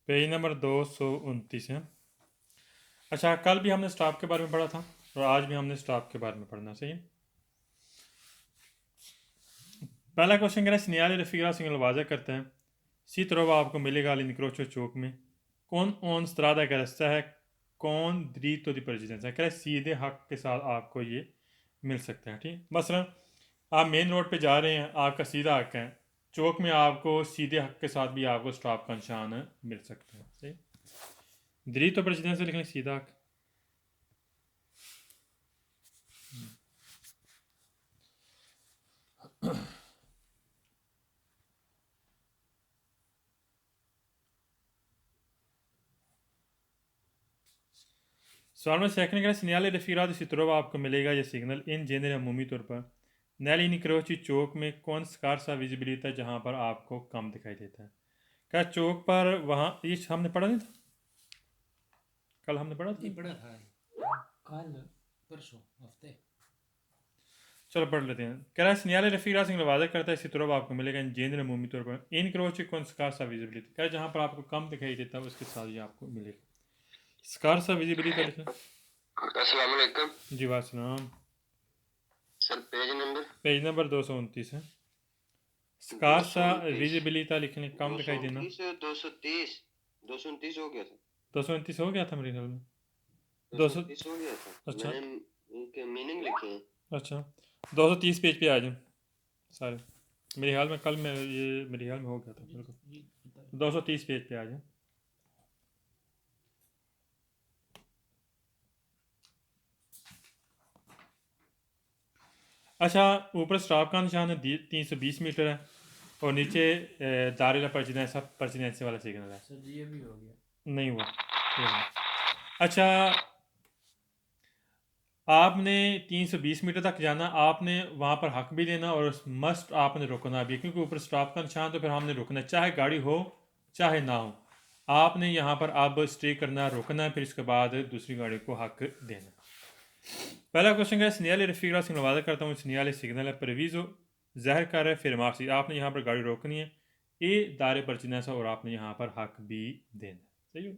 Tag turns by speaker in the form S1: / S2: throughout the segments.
S1: Page number 229 है। अच्छा, कल भी हमने स्टॉप के बारे में पढ़ा था और आज भी हमने स्टॉप के बारे में पढ़ना। सही है। पहला क्वेश्चन कह रहा है सिग्नल रफीरा सिग्नल वाज़ा करता है सी तरह आपको मिलेगा निक्रोचो चौक में कौन ऑन स्त्रादा का रास्ता है कौन दरीतो दी प्रेसिडेंस है। कह रहा है सीधे हक के साथ आपको ये मिल सकता है। ठीक, मसलन आप मेन रोड पे जा रहे हैं, आपका सीधा हक है, चौक में आपको सीधे हक के साथ भी आपको स्टॉप का निशान मिल सकता है। सही, दरीतो प्रेसिडेंस से लिखें सीधा हक। सवाल में सेकंड का सिग्नल रफीरा सितरों आपको मिलेगा ये सिग्नल इन जेनर अमूमी तौर पर नैली निक्रोची चौक में कौन स्कार सा विजिबिलिटी है जहाँ पर आपको कम दिखाई देता है। क्या चौक पर वहाँ ये हमने पढ़ा नहीं था, कल हमने पढ़ा था,
S2: पढ़ा था कल परसों हफ्ते।
S1: चलो पढ़ लेते हैं। कह रहा है सिग्नल रफीरा सिग्नल वाज़ा करता है इसी तरह आपको मिलेगा इन जेनर अमूमी तौर पर इन क्रोची कौन स्कार सा विजिबिलिटी। कह जहाँ पर आपको कम दिखाई देता है उसके साथ ही आपको मिलेगा स्कार सा विजिबिलिटी लिखना।
S3: अस्सलाम वालेकुम
S1: जी वासलाम।
S3: सर
S1: पेज नंबर 229 है। स्कार सा विजिबिलिटी लिखने कम दिखाई देना।
S3: 230 229 हो गया था,
S1: 229 हो गया था मेरे ख्याल में।
S3: 230 हो गया था।
S1: अच्छा
S3: मैंने उनके मीनिंग लिखे हैं।
S1: अच्छा 230 पेज पे आ जाए सारे। मेरे ख्याल में कल में ये मेरे ख्याल में हो गया था बिल्कुल। 230 पेज पे आ जाए। अच्छा, ऊपर स्टॉप का निशान है 320 मीटर है और नीचे दारिला परचिनेंसे वाला सिग्नल है।
S2: सर जी ये भी हो गया।
S1: नहीं हुआ ये नहीं। अच्छा, आपने 320 मीटर तक जाना, आपने वहाँ पर हक भी देना और मस्ट आपने रुकना भी, क्योंकि ऊपर स्टॉप का निशान तो फिर हमने रुकना चाहे गाड़ी हो चाहे ना हो। आपने यहाँ पर अब स्टे करना, रुकना, फिर इसके बाद दूसरी गाड़ी को हक देना। पहला क्वेश्चन है सिग्नल रफीरा सिग्नल वादा करता हूँ सिग्नल सिग्नल है परवीज़ो जहर कर है फिर मार्सी। आपने यहाँ पर गाड़ी रोकनी है ए दारे पर चिन्ह सा और आपने यहाँ पर हक भी देना। सही हो।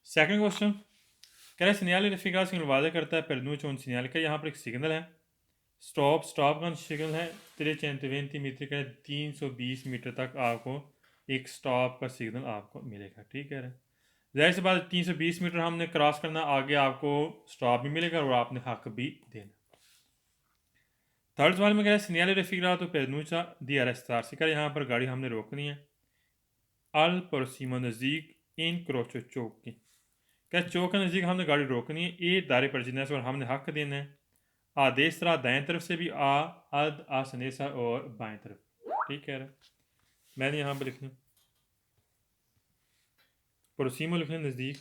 S1: सेकंड क्वेश्चन कह रहे सिग्नल रफीरा सिग्नल वादा करता है परनूच उन सिग्नल का। यहाँ पर एक सिग्नल है स्टॉप, स्टॉप का सिग्नल है 320 मीटर का 320 मीटर तक आपको एक स्टॉप का सिग्नल आपको मिलेगा। ठीक है, जाहिर सी बात 320 मीटर हमने क्रॉस करना, आगे आपको स्टॉप भी मिलेगा और आपने हक भी देना। थर्ड सवाल में कह रहा है सिग्नल रफीरा तो पेनूचा दी अरेस्तार से। यहाँ पर गाड़ी हमने रोकनी है अल परोसीमो नज़दीक इन क्रोचो चौक की। क्या चौक के नज़दीक हमने गाड़ी रोकनी है ए दारे पर जिन्हें और हमने हक देना है आदेश तरह दाएं तरफ से भी आ अद आ सनेसा और बाएं तरफ। ठीक कह रहा है। मैंने यहाँ पर लिखना परोसीमो लिखना नज़दीक।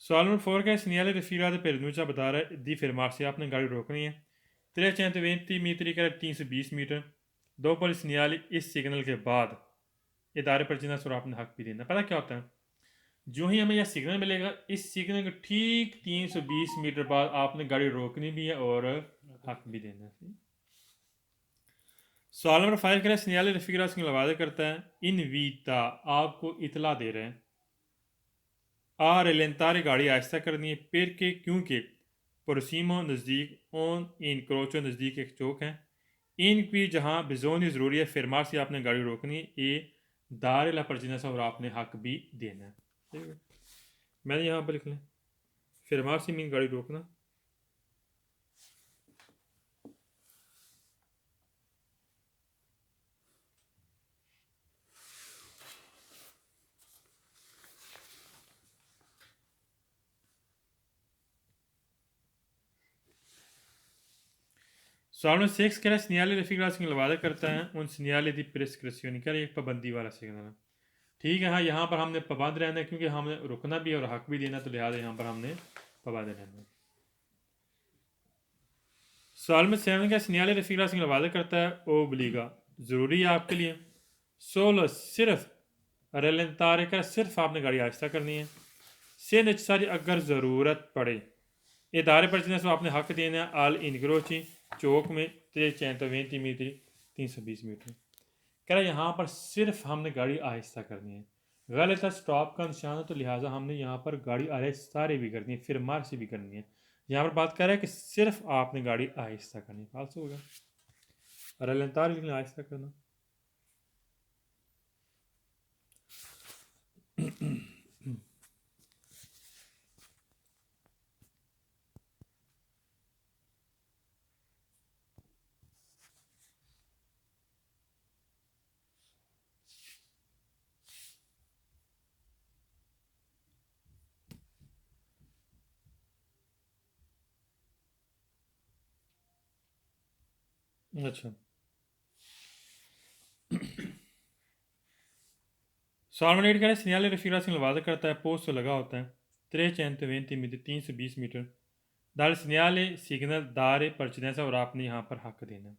S1: सवाल नंबर 4 का सिग्नल रफीरा तो पेरनूचा बता रहा है दी फिर से आपने गाड़ी रोकनी है 320 मीटर का 320 मीटर दो पर सिग्नल इस सिग्नल के बाद इदारे पर जिना और आपने हक भी देना। पता क्या होता है, जो ही हमें यह सिग्नल मिलेगा इस सिग्नल के ठीक 320 मीटर बाद आपने गाड़ी रोकनी भी है और हक भी देना है। सवाल नंबर 5 का सिग्नल रफीरा सिग्नल वादा करता है इन वीता आपको इतला दे रहे हैं आ रेलेंतारे गाड़ी आहिस्ता करनी है फिर के क्योंकि परोसीमो नज़दीक ओन इन क्रोचो नज़दीक एक चौक है इन की जहाँ बिजोनी ज़रूरी है फिर से आपने गाड़ी रोकनी है ए दार ला परचिना सा और आपने हक भी देना है। ठीक है, मैंने यहाँ पर लिख लें फिर से मीन गाड़ी रोकना। सवाल नंबर 6 कह रहा है सिग्नल रफीरा सिग्नल वादा करता है उन सिग्नल दी प्रेस्क्रिप्शन कह रहा है एक पाबंदी वाला सिग्नल है। ठीक है, हाँ यहाँ पर हमने पाबंद रहना है क्योंकि हमने रुकना भी और हक भी देना, तो लिहाजा यहाँ पर हमने पाबंद रहना है। सवाल में 7 का सिग्नल रफीरा सिग्नल वादा करता है ओ बलीगा ज़रूरी है आपके लिए 16 सिर्फ रेलेंतारे का सिर्फ आपने गाड़ी आहिस्ता करनी है से necessari अगर ज़रूरत पड़े इदारे पर जिन्हें आपने हक देना है आल इनक्रोची चौक में 320 मीटर 320 मीटर। कह रहा है यहाँ पर सिर्फ हमने गाड़ी आहिस्ता करनी है, गलत है स्टॉप का निशान है तो लिहाजा हमने यहाँ पर गाड़ी आहिस्ता भी करनी है, फिर मार से भी करनी है। यहाँ पर बात कर रहा है कि सिर्फ आपने गाड़ी आहिस्ता करनी है, फालतू होगा और अलंतार भी आहिस्ता करना। अच्छा सॉलमनेट कह रहे सिग्नल रफीरा से वादा करता है पोस्ट तो लगा होता है 320 मीटर 320 मीटर दाल सिग्नल सिग्नल दारे परचनेसा और आपने यहाँ पर हक देना है।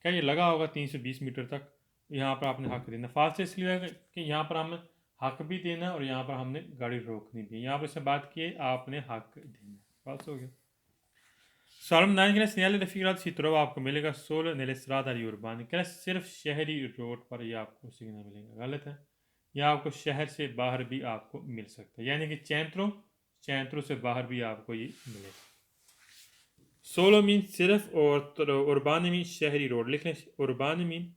S1: क्या ये लगा होगा 320 मीटर तक, यहाँ पर आपने हक देना। फास्ट इसलिए है कि यहाँ पर हमें हक भी देना और यहाँ पर हमने गाड़ी रोकनी भी। यहाँ पर इससे बात की है आपने हक देना, फास्ट हो गया। सॉलम नाइन के सिग्नल रफीरा सितरो आपको मिलेगा 16 नेलेस्राद अली उर्बान कह सिर्फ शहरी रोड पर ही आपको सिग्नल मिलेगा, गलत है। या आपको शहर से बाहर भी आपको मिल सकता है, यानी कि चैंत्रों से बाहर भी आपको ये मिलेगा। 16 मीन सिर्फ और उर्बान मीन शहरी रोड लिख लें, उर्बान मीन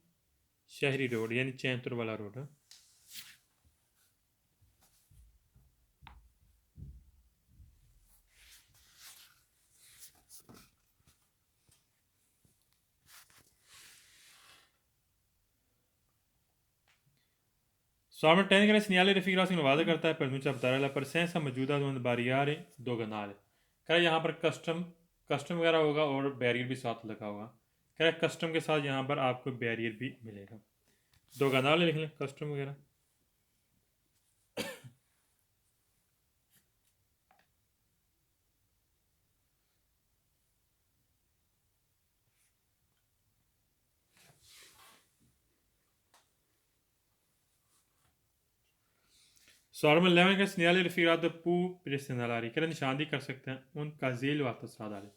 S1: शहरी रोड यानी चैंत्र वाला रोड है। सॉलमन 10 के सिग्नल रफीरा से वादा करता है पर मुझे बता पर सेंसा मौजूदा बारियार दो गनाल कह यहाँ पर कस्टम वगैरह होगा और बैरियर भी साथ लगा होगा। कह कस्टम के साथ यहाँ पर आपको बैरियर भी मिलेगा, दो गनाल लिख लें कस्टम वगैरह। सॉलमन 11 का सिग्नल रफीरा पू प्रेसनालारी कह निशानदी कर सकते हैं उनका जेल वातसराद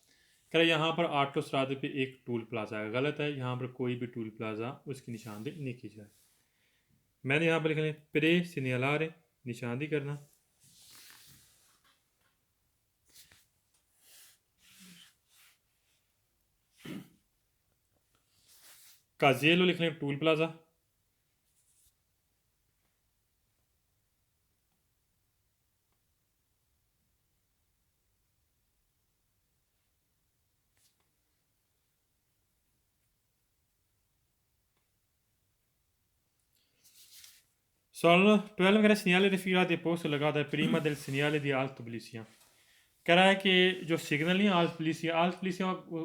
S1: कह यहाँ पर आटोस्राद पे एक टूल प्लाजा है, गलत है। यहाँ पर कोई भी टूल प्लाजा उसकी निशानदी नहीं की जाए। मैंने यहाँ पर लिख लें प्रे सिग्नलारे निशानदी करना, काजेलो लिख लें टूल प्लाजा, Sono 12 का segnale rifila di posto legata prima del segnale di alta polizia। कह रहा है कि जो सिग्नल नहीं आल्ट पुलिसिया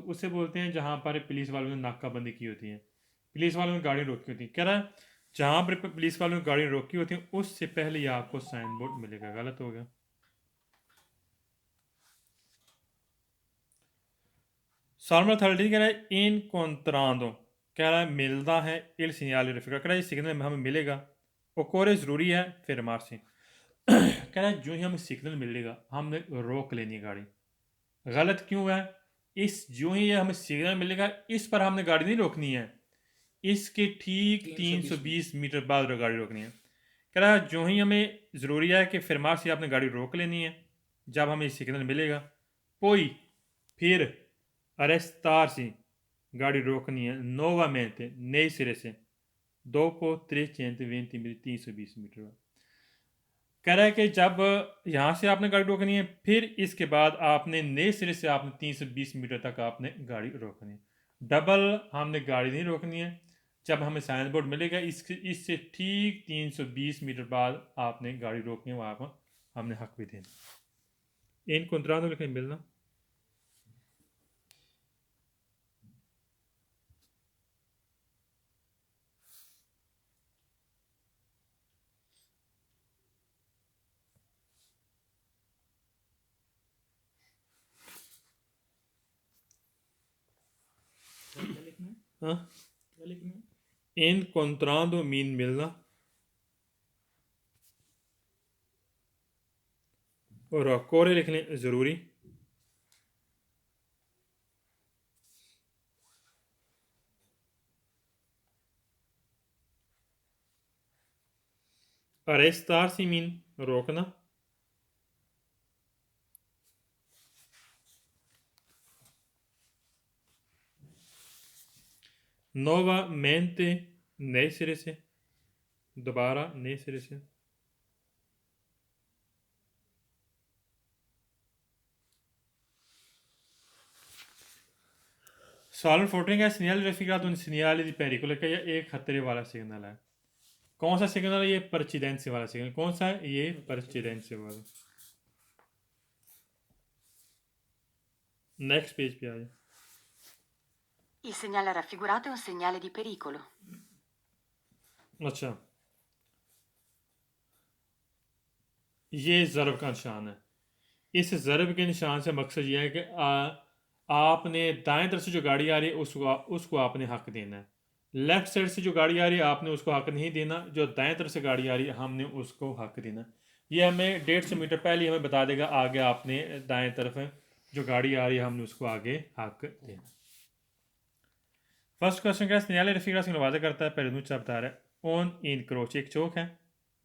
S1: उससे बोलते हैं जहाँ पर पुलिस वालों ने नाकाबंदी की होती है, पुलिस वालों ने गाड़ी रोकी होती है। कह रहा है जहाँ पर पुलिस वालों ने गाड़ी रोकी होती है उससे पहले ही आपको साइन बोर्ड मिलेगा, गलत हो गया। सॉल्मर 13 कह रहा है इन कॉन्त्रांदो कह रहा है मिलता है इल सिग्नल रफीका कह रहा है सिग्नल हमें मिलेगा ओकोरे ज़रूरी है फिर मार से कह रहा है जो ही हमें सिग्नल मिलेगा हमने रोक लेनी गाड़ी, गलत क्यों है। इस जो ही हमें सिग्नल मिलेगा इस पर हमने गाड़ी नहीं रोकनी है, इसके ठीक 320 मीटर बाद गाड़ी रोकनी है। कह रहा है जो ही हमें ज़रूरी है कि फिर मार से आपने गाड़ी रोक लेनी है जब हमें सिग्नल मिलेगा, कोई फिर अरेस्तार से गाड़ी रोकनी है नोवामेंटे नए सिरे से dopo 320 मीटर 320 मीटर। कह रहा है कि जब यहाँ से आपने गाड़ी रोकनी है फिर इसके बाद आपने नए सिरे से आपने 320 मीटर तक आपने गाड़ी रोकनी है, डबल हमने गाड़ी नहीं रोकनी है। जब हमें साइन बोर्ड मिलेगा इससे ठीक 320 मीटर बाद आपने गाड़ी रोकनी है, वहाँ पर हमने हक भी देना। इन कंट्राटों लिखने मिलना हाँ इन कंट्राटों मीन मिलना और कोरे लिख लें ज़रूरी। Arrestar सिमीन रोकना। Nuovamente नए सिरे से, दोबारा नए सिरे से। Salve Fortring è segnale raffigurato un segnale di pericolo कि ये एक खतरे वाला सिग्नल है। कौन सा सिग्नल है? ये परचिडेंसी वाला सिग्नल। कौन सा है? ये परचिडेंसी वाला। नेक्स्ट पेज पे आ जाए।
S4: Il segnale raffigurato è un segnale di pericolo.
S1: अच्छा, ये ज़रब का निशान है। इस ज़रब के निशान से मकसद ये है कि आपने दाएं तरफ से जो गाड़ी आ रही है उसको आपने हक देना है। लेफ्ट साइड से जो गाड़ी आ रही है आपने उसको हक नहीं देना। जो दाएं तरफ से गाड़ी आ रही है हमने उसको हक देना। ये हमें 150 मीटर पहले हमें बता देगा आगे आपने दाएं तरफ जो गाड़ी आ रही है हमने उसको आगे हक देना। फर्स्ट क्वेश्चन का segnale raffigurato वादा करता है पेरेनुचा बता रहा है ऑन इन क्रोच एक चौक है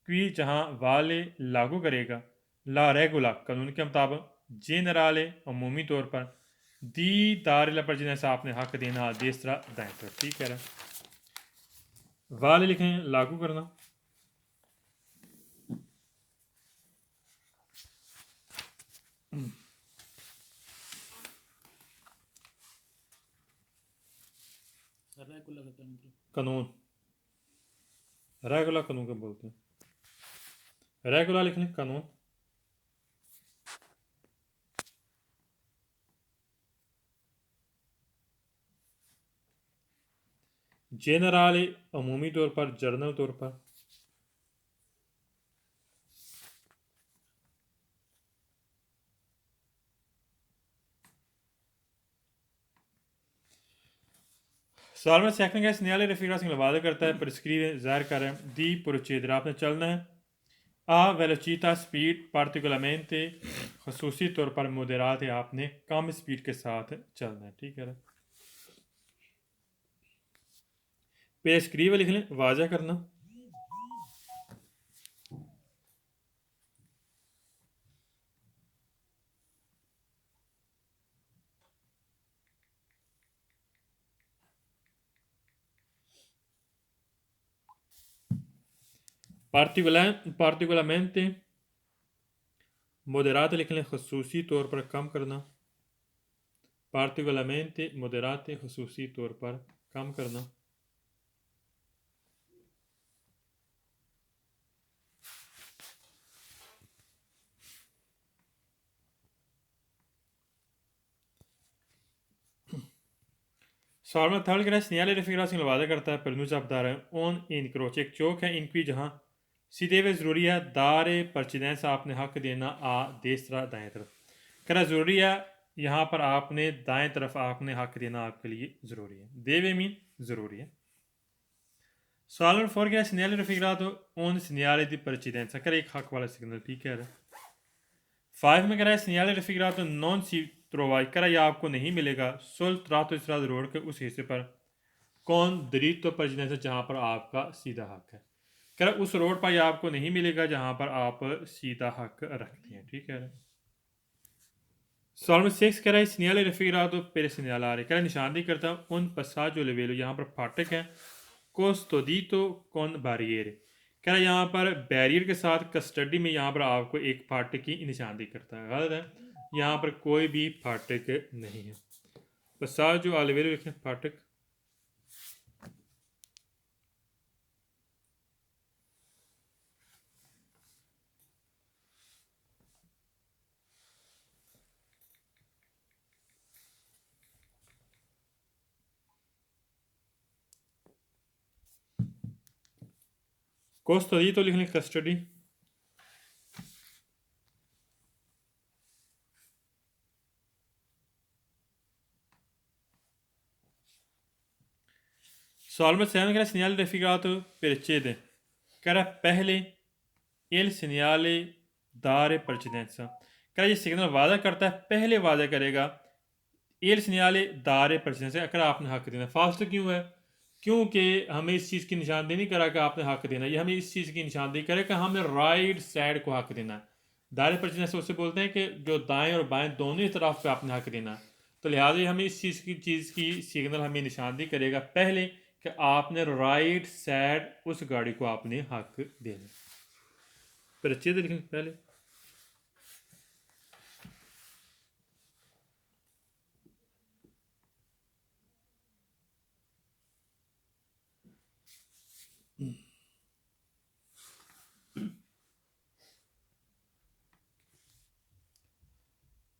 S1: कि जहां वाले लागू करेगा ला रेगुला कानून के मुताबिक जेनराले अमूमी तौर पर दी दारिला पर जिन्हें आपने हक देना देसरा दाएं तरफ। ठीक है, वाले लिखें लागू करना। कानून रेगुलर कानून को बोलते हैं। रेगुलर लिख लें कानून। जेनराले अमूमी तौर पर, जर्नल तौर पर। सवाल में सेकंड का segnale raffigurato वादा करता है प्रिस्क्रिवे ज़ाहिर कर रहे हैं दी procedere आपने चलना है आ वेलोचिटा स्पीड पार्टिकुलरमेंटे खसूसी तौर पर मोडेरात है आपने कम स्पीड के साथ चलना है। ठीक है, प्रिस्क्रिवे लिख लें वाजा करना। पार्टिकुलरमेंटे मोडेराते लिख लें खसूसी तौर पर कम करना। पार्टिकुलरमेंटे मोडेराते खसूसी तौर पर कम करना। सवाल में थर्ड का segnale raffigurato वादा करता है पेरेनुचा बता रहे हैं ऑन इन क्रोच एक चौक है इनकी जहां सीधे हुए ज़रूरी है दारे परचिडेंस आपने हक देना आ देसरा दाएं तरफ। करा ज़रूरी है यहाँ पर आपने दाएं तरफ आपने हक देना आपके लिए ज़रूरी है। देवे मीन ज़रूरी है। सवाल नंबर 4 क्या segnale raffigurato on segnale di precedenza कर एक हक वाला सिग्नल। ठीक है, 5 में कह रहा है segnale raffigurato non si trova करा यह आपको नहीं मिलेगा sul tratto di strada road के उस हिस्से पर कौन diritto precedenza जहाँ पर आपका सीधा हक है। कह रहा उस रोड पर यह आपको नहीं मिलेगा जहाँ पर आप सीधा हक रखते हैं। ठीक है, सवाल में 6 कह रहा है segnale raffigurato per segnalare कह रहा निशानदेही करता हूँ उन passaggio livello यहाँ पर फाटक है custodito con barriere कह रहा है यहाँ पर बैरियर के साथ कस्टडी में यहाँ पर आपको एक फाटक की निशानदेही करता है। गलत है, यहाँ पर कोई भी फाटक नहीं है। passaggio a livello लिखें फाटक। custodito लिख लें कस्टडी। सवाल में 7 कह रहा है segnale raffigurato precede कह रहा है पहले il segnale dare precedenza क्या ये सिग्नल वादा करता है, पहले वादा करेगा il segnale dare precedenza अगर आपने हक देना। फास्ट क्यों है? क्योंकि हमें इस चीज़ की निशानदेही नहीं करा कि आपने हक देना, ये हमें इस चीज़ की निशानदेही करे कि हमें राइट साइड को हक देना है। दायरे प्रेसिडेंस उससे बोलते हैं कि जो दाएं और बाएं दोनों ही तरफ पे आपने हक देना। तो लिहाजा हमें इस चीज़ की सिग्नल हमें निशानदेही करेगा पहले कि आपने राइट साइड उस गाड़ी को आपने हक देना। फिर अच्छे से लिखें पहले।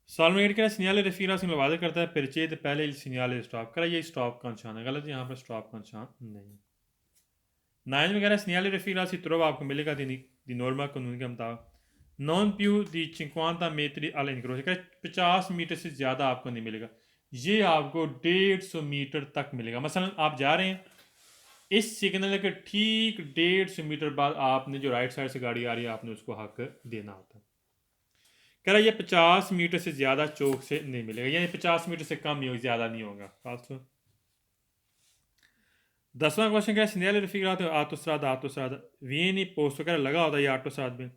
S1: सालमेट का सिग्नल रफीरा से वादा करता है परिचय तो पहले सिग्नल स्टॉप करा, ये स्टॉप का निशान है, गलत, यहाँ पर स्टॉप का निशान नहीं। नाइन वगैरह सिग्नल रफीरा से तुरंत आपको मिलेगा दी नॉर्मा कानून के मुताबिक नॉन प्यू दी 50 मीटर अल इनक्रोच 50 मीटर से ज़्यादा आपको नहीं मिलेगा, ये आपको 150 मीटर तक मिलेगा। मसलन आप जा रहे हैं, इस सिग्नल के ठीक 150 मीटर बाद आपने जो राइट साइड से गाड़ी आ रही है आपने उसको हक देना होता है। कह रहा ये 50 मीटर से ज़्यादा चौक से नहीं मिलेगा, यानी 50 मीटर से कम ही होगा, ज़्यादा नहीं होगा। फालतू 10वां क्वेश्चन क्या है, signal रफीकरात autostrada vieni posto che लगा होता है ये autostrada में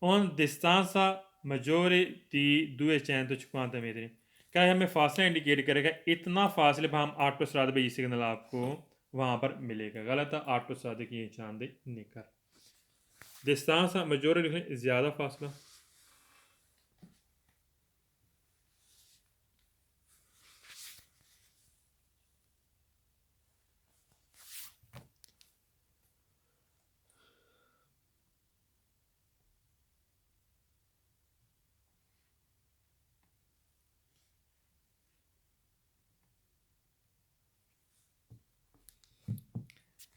S1: on distanza maggiore di 250 metri, क्या है हमें फासला इंडिकेट करेगा, इतना फासले पर हम ऑटोस्ट्रादा पे ये सिग्नल आपको वहाँ पर मिलेगा। गलत है, ऑटोस्ट्रादा की निशानदेही नहीं कर। डिस्टेंस मजोरे लिख लें, ज़्यादा फासला।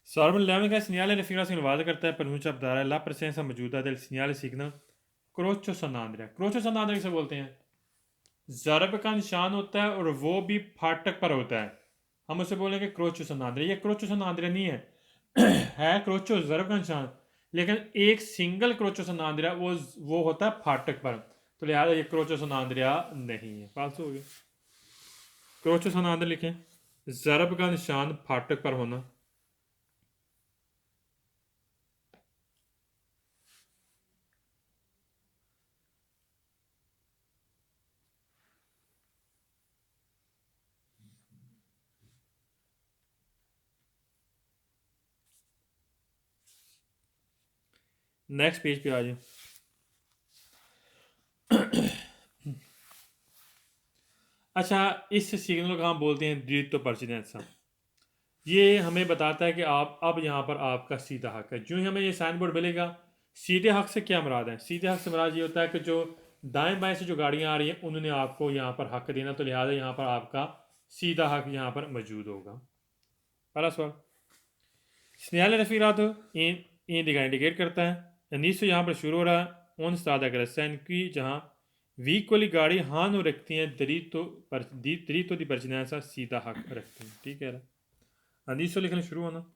S1: Sorben l'unica segnale raffigurato in vado करता है pronuncia dare la presenza मौजूदा del segnale signal crocio sonandria। crocio sonandria किसे बोलते हैं? ज़रब का निशान होता है और वो भी फाटक पर होता है, हम उसे बोलेंगे क्रोचो सोनांद्रिया। ये क्रोचो सोनांद्रिया नहीं है, है क्रोचो ज़रब का निशान, लेकिन एक सिंगल क्रोचो सोनांद्रिया वो होता है फाटक पर, तो लिहाजा ये क्रोचो सोनांद्रिया नहीं है, फालतू हो गया। क्रोचो सोनांद्रिया लिखें, ज़रब का निशान फाटक पर होना। नेक्स्ट पेज पे आ जाए। अच्छा, इस सिग्नल को हम बोलते हैं द्वित्व परसिडेंसा। ये हमें बताता है कि आप अब यहाँ पर आपका सीधा हक है। जो ही हमें ये साइन बोर्ड मिलेगा, सीधे हक से क्या मुराद है? सीधे हक से मुराद ये होता है कि जो दाएं बाएं से जो गाड़ियाँ आ रही हैं उन्होंने आपको यहाँ पर हक देना, तो लिहाजा यहाँ पर आपका सीधा हक यहाँ पर मौजूद होगा। पहला सवाल, सिग्नल रफीरात इन दिखा इंडिकेट करता है, अनीसो यहाँ पर शुरू हो रहा है उन सादा ग्रसन की जहाँ वीक वाली गाड़ी हानो रखती हैं दरीतो दी परचिनेंसा सीधा हक रखती हैं। ठीक है, अनीसो लिखना शुरू होना।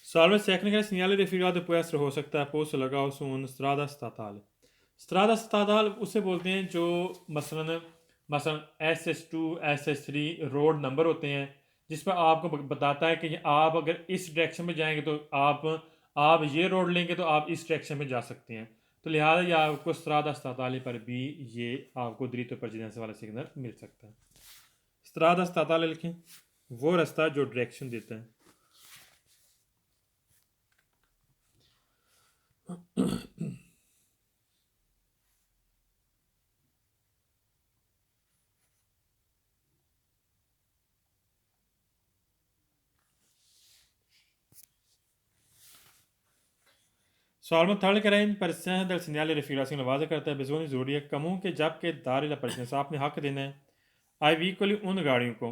S1: Salve tecnica segnale riferivato può essere हो सकता है posto लगाओ su un strada statale। strada statale उसे बोलते हैं जो मसलन SS2 SS3 रोड नंबर होते हैं, जिस पर आपको बताता है कि आप अगर इस डायरेक्शन में जाएंगे तो आप ये रोड लेंगे तो आप इस डायरेक्शन में जा सकते हैं, तो लिहाजा ये आपको strada statale पर भी ये आपको दरीतो परजिनेंस वाला सिग्नल मिल सकता है। strada statale लिखें, वो रास्ता जो डायरेक्शन देता है। Salmo tal करें परसेंट del segnale rifigurazione वादा करता है बेजोनी ज़रूरी है कमों के जब के दार ला परसेंट आपने हक देना है आई वी को उन गाड़ियों को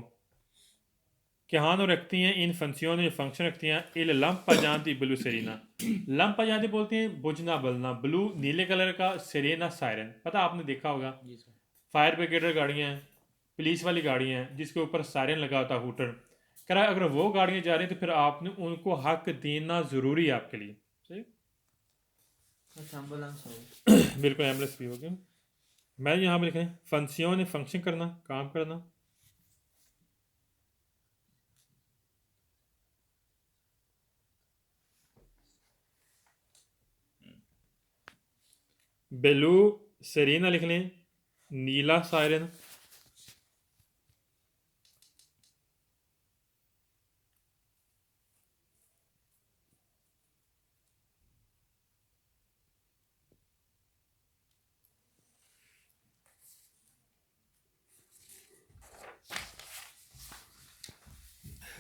S1: che hanno रखती हैं इन फंक्शनों जो फंक्शन रखती हैं il lampeggiante blu serena lampeggiante बोलते हैं बुझना बलना ब्लू नीले कलर का सेरेना सायरन पता आपने देखा होगा
S2: जी सर।
S1: फायर ब्रिगेडर गाड़ियाँ हैं पुलिस वाली गाड़ियाँ हैं जिसके ऊपर सायरन लगा होता है हूटर कह रहा है अगर वो गाड़ियाँ जा रही हैं तो फिर आपने उनको हक देना ज़रूरी है आपके लिए सही
S2: अच्छा एम्बुलेंस हो
S1: बिल्कुल एम्बुलेंस भी होगी मैं यहाँ पर लिखें फंक्शन फंक्शन करना काम करना ब्लू सेरेना लिख लें नीला सायरन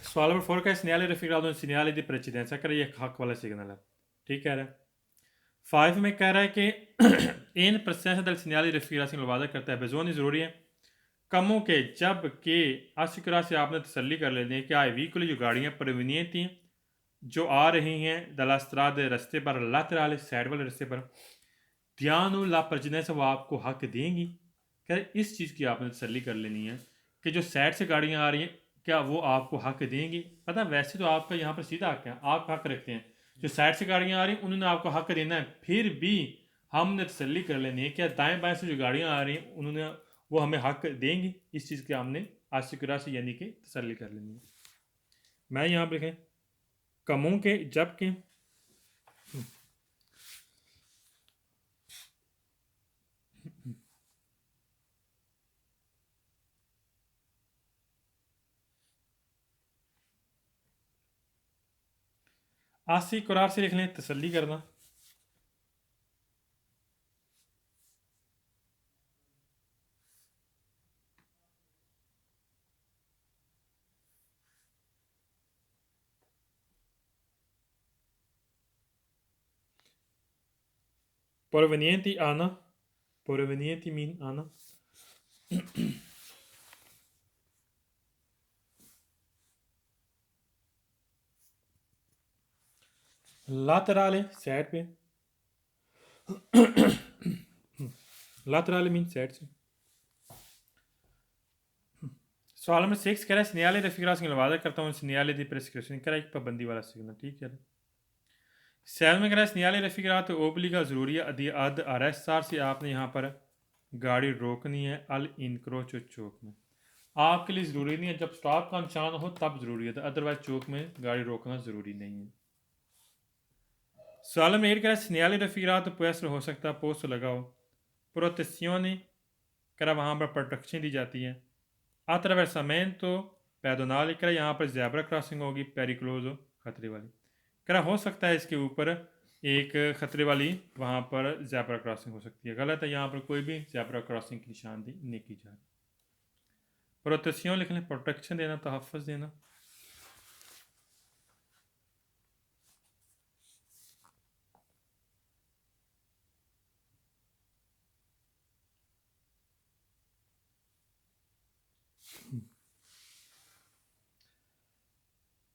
S1: सवाल नंबर 4 का segnale raffigurato un segnale di precedenza कर ये हक वाला सिग्नल है ठीक कह रहा है 5 में कह रहा है कि इन presenza del segnale di raffigurazione वादा करता है बेजोनी ज़रूरी है कमों के जब के आशिकरा से आपने तसल्ली कर लेनी है कि आई व्हीकल जो गाड़ियाँ प्रोविनियंट जो आ रही हैं दलास्त्राद रास्ते पर लातराल साइड वाले रास्ते पर ध्यान ला प्रेजेंस वो आपको हक देंगी क्या इस चीज़ की आपने तसल्ली कर लेनी है कि जो साइड से गाड़ियाँ आ रही हैं क्या वो आपको हक देंगी पता वैसे तो आपका यहाँ पर सीधा हक है आप हक रखते हैं जो साइड से गाड़ियाँ आ रही हैं उन्होंने आपको हक देना है फिर भी हमने तसल्ली कर लेनी है क्या दाएं बाएं से जो गाड़ियाँ आ रही हैं उन्होंने वो हमें हक देंगी इस चीज़ की हमने आशिकरा से यानी कि तसल्ली कर लेनी है मैं यहाँ पर लिखें कमों के जब के आसी कुरार से लिख लें तसल्ली करना provenienti ana provenienti mean ana laterale side पे laterale mean साइड से सवाल नंबर 6 कह रहा है सिग्नल रेफिग्रेशन वादा करता हूँ सिग्नल दी प्रेस्क्रिप्शन कह रहा है एक पाबंदी वाला सिग्नल ठीक है 7 में कह रहा है सिग्नल रेफिग्रेट ओबलिगा ज़रूरी है अदी अद अरेस्टार से आपने यहाँ पर गाड़ी रोकनी है अल इनक्रोचो चौक में आपके लिए ज़रूरी नहीं है जब स्टॉप का निशान हो तब ज़रूरी है अदरवाइज चौक में गाड़ी रोकना ज़रूरी नहीं है सवाल में कह रहा है सिग्नल रेफिग्रेट पुएस्टर हो सकता है पोस्ट लगाओ प्रोटेक्शन करा वहाँ पर प्रोटेक्शन दी जाती है attraversamento pedonale करा यहाँ पर ज़ेब्रा क्रॉसिंग होगी पेरिक्लोजो खतरे वाली करा हो सकता है इसके ऊपर एक खतरे वाली वहाँ पर ज़ेब्रा क्रॉसिंग हो सकती है गलत है यहाँ पर कोई भी ज़ेब्रा क्रॉसिंग की निशानदेही नहीं की जा रही प्रोटेक्शन लिख लें प्रोटेक्शन देना तहफ़्फ़ुज़ देना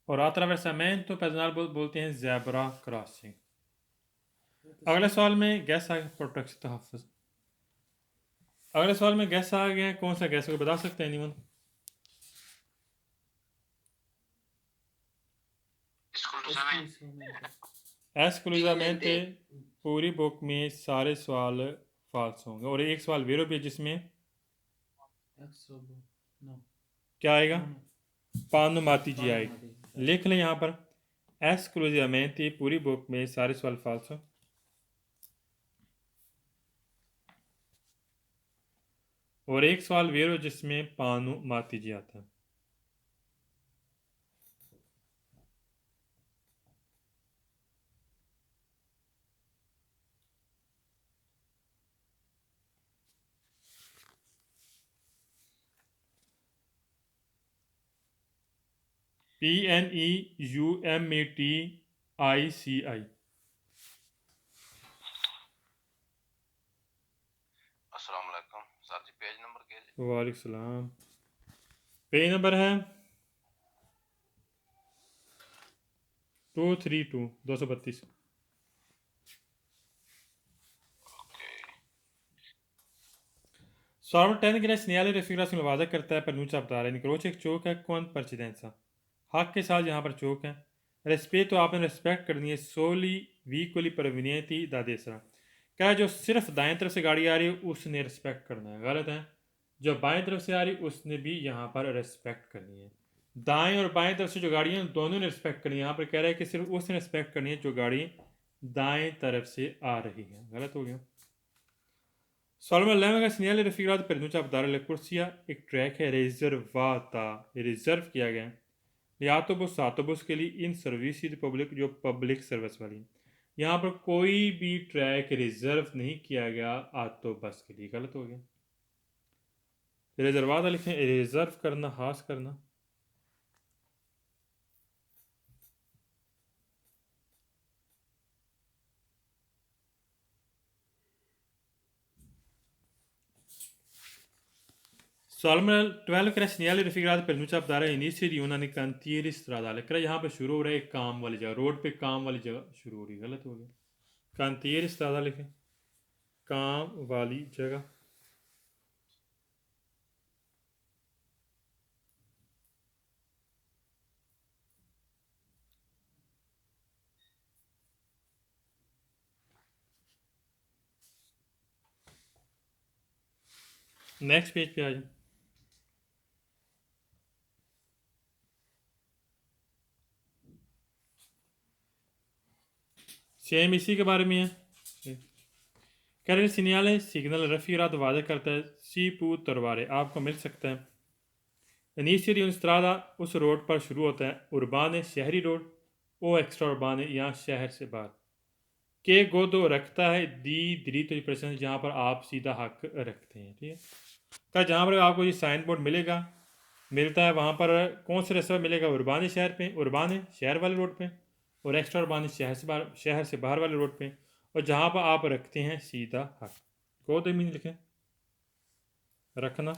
S1: और attraversamento pedonale बोलते हैं ज़ेब्रा क्रॉसिंग अगले सवाल में गैस आ गया प्रोटेक्शन तहफ़्फ़ुज़ अगले सवाल में गैस आ गया कौन सा गैस को बता सकते हैं एनीवन एस्क्लूसिवमेंट पूरी बुक में सारे सवाल फाल्स होंगे और एक सवाल वेरो भी है जिसमें क्या आएगा पानो माती जी आएगी लिख लें यहाँ पर एस्क्लूसिवमेंट पूरी बुक में सारे सवाल फाल्स हो और एक सवाल वेरो जिसमें पानो माती जी आता है PNEUMATICI
S5: अस्सलाम वालेकुम सर जी पेज नंबर के
S1: वालेकुम सलाम पेज नंबर है 232 Salvo tende che le segnali raffigurati sulla vada करता है पर नुचा बता रहा है incrocio एक चौक है कौन precedenza हक के साथ यहाँ पर चौक है रेस्पेक्ट तो आपने रेस्पेक्ट करनी है सोली वीकली परविनियति दा देसरा क्या जो सिर्फ दाएं तरफ से गाड़ी आ रही है उसने रेस्पेक्ट करना है गलत है जो बाएं तरफ से आ रही उसने भी यहाँ पर रेस्पेक्ट करनी है दाएं और बाएं तरफ से जो गाड़ी है दोनों ने रिस्पेक्ट करनी है यहाँ पर कह रहा है कि सिर्फ उसने रिस्पेक्ट करनी है जो गाड़ी दाएं तरफ से आ रही है गलत हो गया Salmo का segnale raffigurato per denunciare dare la corsia एक ट्रैक है रिजर्वाता रिजर्व किया गया है autobus के लिए इन सर्विस पब्लिक जो पब्लिक सर्विस वाली यहाँ पर कोई भी ट्रैक रिजर्व नहीं किया गया ऑटोबस के लिए गलत हो गया रिजर्वाता लिखें रिजर्व करना हास करना Salmo 12 che segnale raffigurato per denunciare dare inizio di una cantieri stradale करा यहाँ पे शुरू हो रहा है एक काम वाली जगह रोड पे काम वाली जगह शुरू हो रही है गलत हो गया cantieri stradale लिखें काम वाली जगह नेक्स्ट पेज पे आ जाए सेम इसी के बारे में है कैरेल सिग्नल सिग्नल रफीरात वादा करता है सी पू तरवारे आपको मिल सकता है इनिशियली उनस्त्रादा उस रोड पर शुरू होता है उर्बान शहरी रोड ओ एक्स्ट्रा उर्बान या शहर से बाहर के गोदो रखता है दी दरीतो प्रश्न जहाँ पर आप सीधा हक रखते हैं ठीक है क्या जहाँ पर आपको ये साइन बोर्ड मिलता है वहाँ पर कौन से रास्ते मिलेगा उर्बान शहर पे उर्बान शहर वाले रोड पे और एक्स्ट्रा उर्बान शहर से बाहर वाले रोड पे और जहाँ पर आप रखते हैं सीधा हक को दो मीन लिखें रखना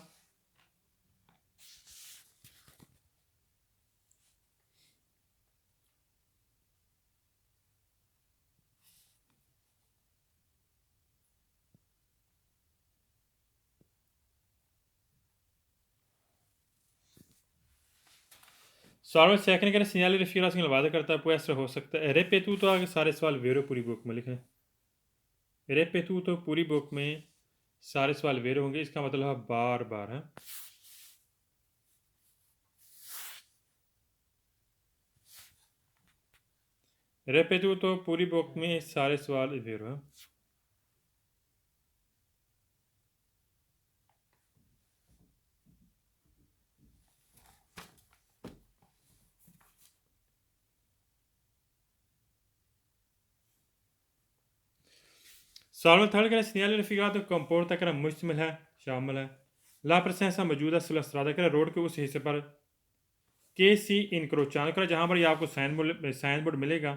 S1: Salvo second che segnale rifira sin lavada करता può essere हो सकता है रिपीटूतो आगे सारे सवाल वेरो पूरी बुक में लिखें रिपीटूतो पूरी बुक में सारे सवाल वेरो होंगे इसका मतलब है बार बार है रिपीटूतो पूरी बुक में सारे सवाल वेरो है Salvo थर्ड का segnale raffigurato comporta che मुश्तमिल है शामिल है ला presenza मौजूदा sulla strada के रोड के उस हिस्से पर केसी incrociano कर जहाँ पर ये आपको साइन बोर्ड मिलेगा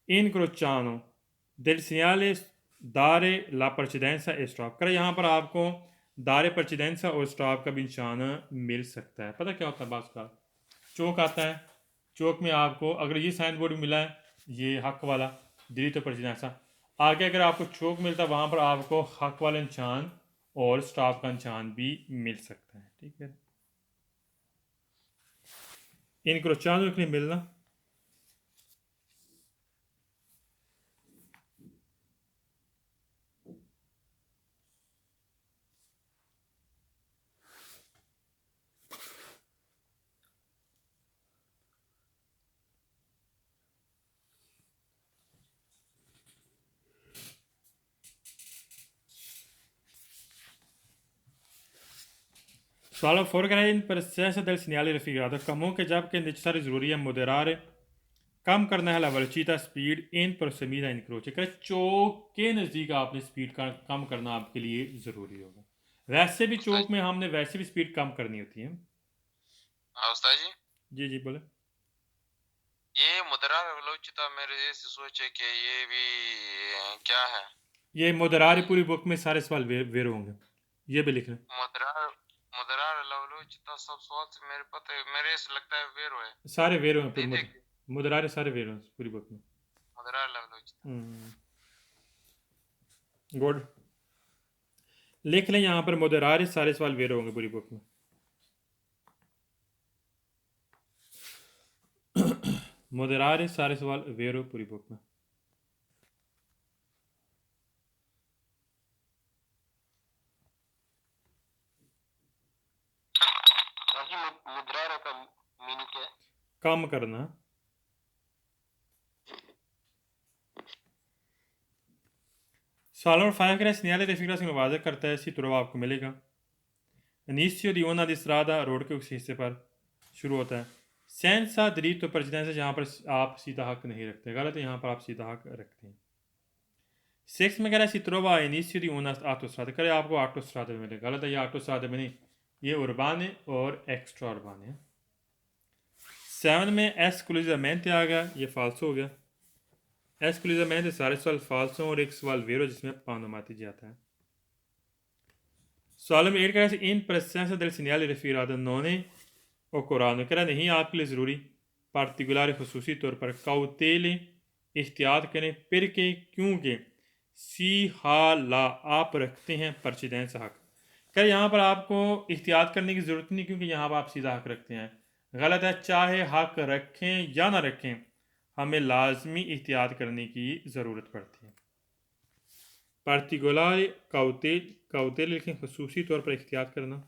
S1: incrociano del segnale dare la precedenza e stop कर यहाँ पर आपको दारे precedenza और stop का भी निशान मिल सकता है पता क्या होता है बात का चौक आता है चौक में आपको अगर ये साइन बोर्ड मिला है ये हक वाला diritto precedenza आगे अगर आपको चौक मिलता है वहाँ पर आपको हक वाला निशान और स्टॉप का निशान भी मिल सकता है ठीक है incrociando के लिए मिलना Salvo forgare in presenza del segnale raffigurato comunque già che è necessario ज़रूरी है moderare कम करना है la velocità speed in prossimità incrocio कर चौक के नज़दीक आपने स्पीड का कम करना आपके लिए ज़रूरी होगा वैसे भी चौक में हमने वैसे भी स्पीड कम करनी होती है
S5: उस्ताद जी
S1: जी बोले
S5: ये moderare velocità मेरे से सोचे कि ये भी क्या है
S1: ये moderare पूरी बुक में सारे सवाल वेरो होंगे ये भी लिखना
S5: moderare la velocità सब सवाल से मेरे से लगता है वेरो है
S1: सारे वेरो हैं moderare सारे वेरो हैं पूरी बुक में।
S5: moderare la velocità.
S1: गुड, लिख लें यहाँ पर moderare सारे सवाल वेरो होंगे पूरी बुक में। moderare सारे सवाल वेरो पूरी बुक में।
S5: Moderare का मीनिंग क्या है?
S1: कम करना। सवाल नंबर 5 का segnale di figura si वाज़ह करता है, इसी तरह आपको मिलेगा। Inizio di una di strada, road के उस हिस्से पर शुरू होता है। senza diritto precedenza, जहाँ पर आप सीधा हक नहीं रखते, गलत है, यहाँ पर आप सीधा हक रखते हैं। 6 में कह रहा है si trova all'inizio di una autostrada, कह रहा है आपको ऑटोस्ट्रादा मिलेगा, गलत है, ये ऑटोस्ट्रादा में नहीं, ये उर्बान और एक्स्ट्रा उर्बान है। 7 में esclusivamente आ गया, ये फाल्सो हो गया। esclusivamente सारे सवाल फाल्सो और एक सवाल वेरो जिसमें पानोमाती जाता है। सवाल में 8 कह रहा है in presenza del segnale referido non è occorrano, कह रहा नहीं आपके लिए ज़रूरी पार्टिकुलर खसूसी तौर पर काउतेले एहतियात करें, perché क्योंकि सी हा ला आप रखते हैं परचिदेंस हक, कह रहे यहाँ पर आपको एहतियात करने की ज़रूरत नहीं क्योंकि यहाँ पर आप सीधा हक रखते हैं, गलत है, चाहे हक रखें या ना रखें हमें लाजमी एहतियात करने की ज़रूरत पड़ती है। पार्टिकुलर काउतेल लिखें, खसूसी तौर पर एहतियात करना।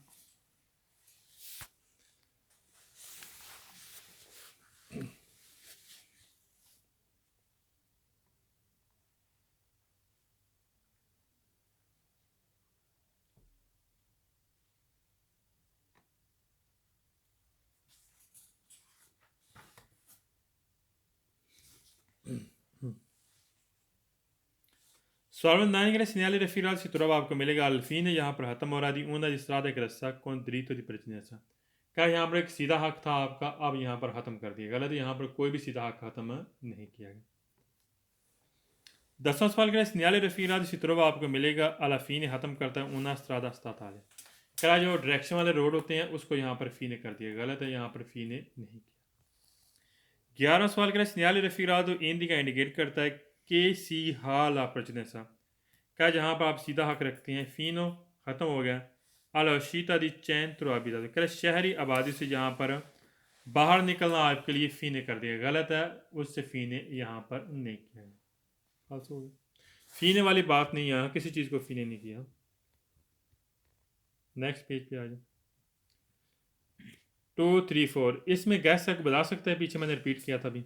S1: सवाल नंबर 9 के लिए segnale referido si trova आपको मिलेगा अल्फीन, यहाँ पर खत्म हो रहा थी una di strada che resta con diritto di precedenza, क्या यहाँ पर एक सीधा हक था आपका, अब यहाँ पर ख़त्म कर दिया, गलत है, यहाँ पर कोई भी सीधा हक ख़त्म नहीं किया गया। 10वां सवाल के लिए segnale referido si trova आपको मिलेगा अल्फीन ख़त्म करता है una strada statale, क्या जो डायरेक्शन वाले रोड होते हैं उसको यहाँ पर फी ने कर दिया, गलत है, यहाँ पर फी ने नहीं किया। 11वां सवाल के लिए segnale referido indica इंडिकेट करता है के सी हाला प्रचनेसा, क्या जहाँ पर आप सीधा हक रखते हैं फीनो ख़त्म हो गया, अलोशीता दी चैंत्रो अबिदा, क्या शहरी आबादी से जहाँ पर बाहर निकलना आपके लिए फ़ी ने कर दिया, गलत है, उससे फ़ी ने यहाँ पर नहीं किया है, फाल्स हो गया, फ़ी ने वाली बात नहीं, यहाँ किसी चीज़ को फ़ी ने नहीं किया। नेक्स्ट पेज पे आ जाए। 2, 3, 4 इसमें गैस तक बता सकता है, पीछे मैंने रिपीट किया था अभी।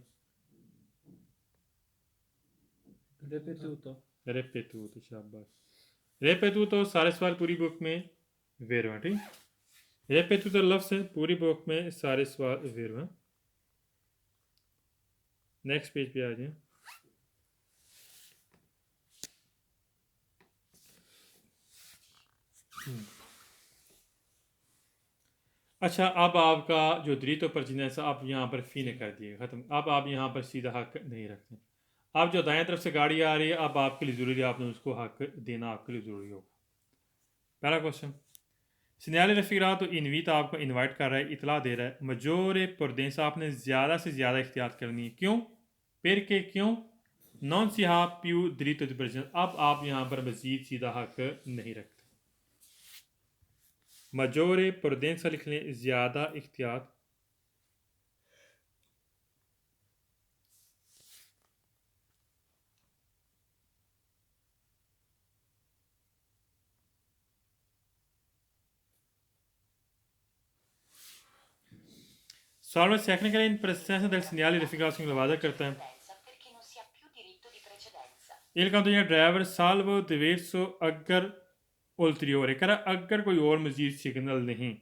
S1: रेपेतूतो, शाबाश, रेपेतूतो सारे सवाल पूरी बुक में वेरो हैं, ठीक, रेपेतूतो लफ्ज़ है पूरी बुक में सारे सवाल वेरो हैं। नेक्स्ट पेज पे आ जाए। अच्छा, अब आपका जो दरीतो परचिनेस आप यहाँ पर फ़ी ने कर दिए ख़त्म, अब आप यहाँ पर सीधा हक नहीं रखते, अब जो दाएं तरफ से गाड़ी आ रही है अब आपके लिए ज़रूरी है, आपने उसको हक देना आपके लिए ज़रूरी होगा। पहला क्वेश्चन, segnale referido इनवीता आपको इनवाइट कर रहा है, इतला दे रहा है, मजोरे परदेंसा आपने ज़्यादा से ज़्यादा एहतियात करनी है, क्यों, पेर के क्यों, नॉन सिहा प्यू दरीतो दी परचिनेस, अब आप यहाँ पर मज़ीद सीधा हक नहीं रखते, मजोरे परदेंसा लिख लें, ज़्यादा एहतियात, सवाल में सेकंड करें इन प्रेसिडेंस del segnale referido की वादा करता है,
S4: perché non si ha più diritto di precedenza.
S1: il canto ये ड्राइवर salvo diverso अगर ulteriore, कह रहा अगर कोई और मजीद सिग्नल नहीं,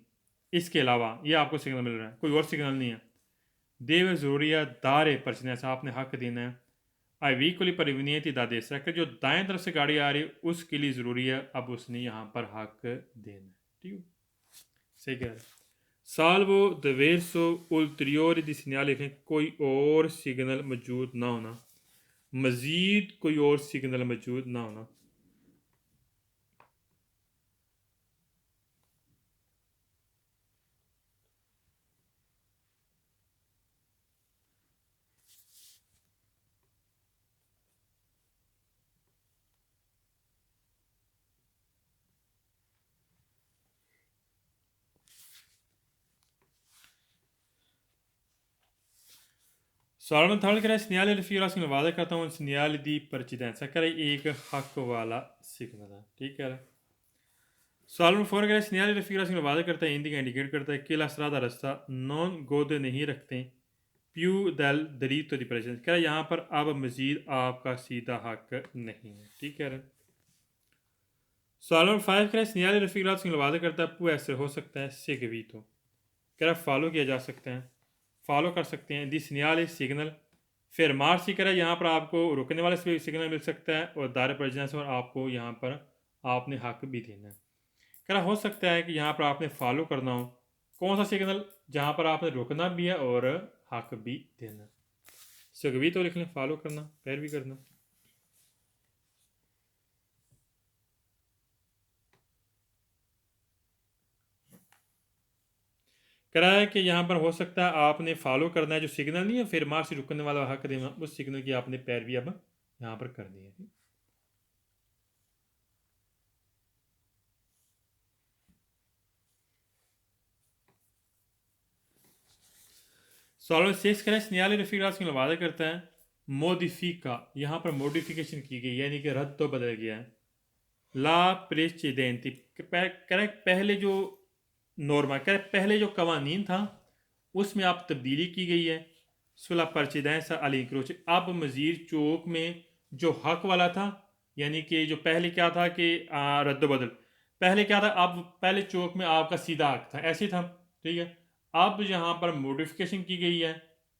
S1: इसके अलावा ये आपको सिग्नल मिल रहा है, कोई और सिग्नल नहीं है, देव ज़रूरी है दारे परचनेस आपने हक देना है, आई वीकली परवीनियत दा दे सकते, जो दाएं तरफ से गाड़ी आ रही है उसके लिए ज़रूरी है, अब उसने यहाँ पर हक देना है, ठीक है, सही कह रहा है। Salvo diverso ulteriore di segnale लिखें, कोई और सिग्नल मौजूद ना होना, मज़ीद कोई और सिग्नल मौजूद ना होना, Sono tal che segnale le figure si vada करता हूँ segnale di precedenza करे एक हक वाला सिग्नल है ठीक है सॉल्व फॉर करे segnale le figure si vada करता है इंडिकेट करता है कि la strada रास्ता non gode नहीं रखते più del diritto di precedenza करे यहाँ पर अब मजीद आपका सीधा हक नहीं है ठीक है सॉल्व 5 करे segnale le figure si vada करता है può essere हो सकता है seguito करे फॉलो किया जा सकता है फॉलो कर सकते हैं दी सिग्नल सिग्नल फिर मार्सी करें यहाँ पर आपको रुकने वाले से सिग्नल मिल सकता है और दायरे प्रेजेंस और आपको यहाँ पर आपने हक भी देना है करा हो सकता है कि यहाँ पर आपने फॉलो करना हो कौन सा सिग्नल जहाँ पर आपने रुकना भी है और हक भी देना सगवी तो लिख लें फॉलो करना पैरवी करना कराया कि यहाँ पर हो सकता है आपने फॉलो करना है जो सिग्नल नहीं है फिर मार से रुकने वाला हक देना उस सिग्नल की आपने पैरवी अब यहाँ पर करनी है सॉल्व 6 करें सिग्नल रिफिग्रास की वादा करता है मोडिफिका यहाँ पर मोडिफिकेशन की गई यानी कि रद्द तो बदल गया है ला प्रेसिडेंटी करेक्ट पहले जो नॉर्मा करेक्ट पहले जो कवानीन था उसमें आप तब्दीली की गई है सुला परचिदेंसा अली क्रोच अब मज़ीद चौक में जो हक वाला था यानी कि जो पहले क्या था कि रद्द बदल पहले क्या था अब पहले चौक में आपका सीधा हक था ऐसे था ठीक है अब यहाँ पर मॉडिफिकेशन की गई है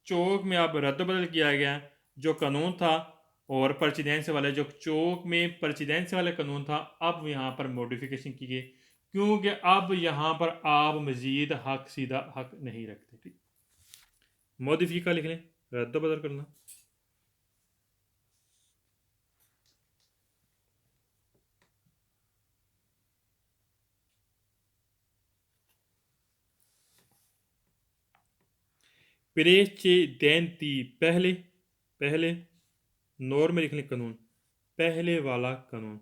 S1: चौक में अब रद्द बदल किया गया जो कानून था और परचिदेंस वाले जो चौक में परचिदेंस वाले कानून था अब यहाँ पर मॉडिफिकेशन की गई क्योंकि अब यहाँ पर आप मज़ीद हक सीधा हक नहीं रखते ठीक मॉडिफिका लिख लें रद्द बदल करना प्रेसिडेंटी पहले पहले नॉर्म में लिख लें कानून पहले वाला कानून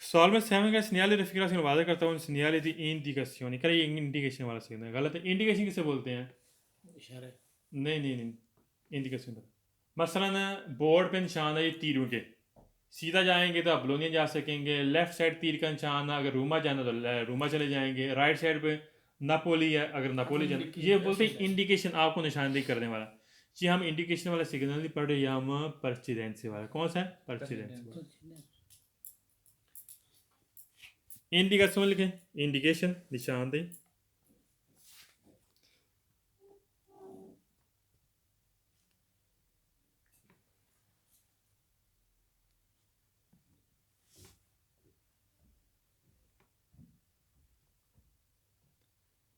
S1: सॉल्व 7 का segnale refigra से वादा करता हूँ segnale di indicazione करे ये इंडिकेशन वाला सिग्नल गलत है इंडिकेशन किसे बोलते हैं
S2: इशारे
S1: नहीं इंडिकेशन मसलन बोर्ड पे निशान है ये तीरों के सीधा जाएंगे तो आप लोनिया जा सकेंगे लेफ्ट साइड तीर का निशान है अगर रूमा जाना तो रूमा चले जाएंगे राइट साइड पे नापोली है अगर नापोली जाना ये बोलते हैं इंडिकेशन आपको निशानदेही करने वाला जी हम इंडिकेशन वाला सिग्नल नहीं पढ़ रहे या हम परचिडेंसी वाला कौन सा है परचिडेंसी वाला इंडिकेशन लिखें इंडिकेशन निशानदेही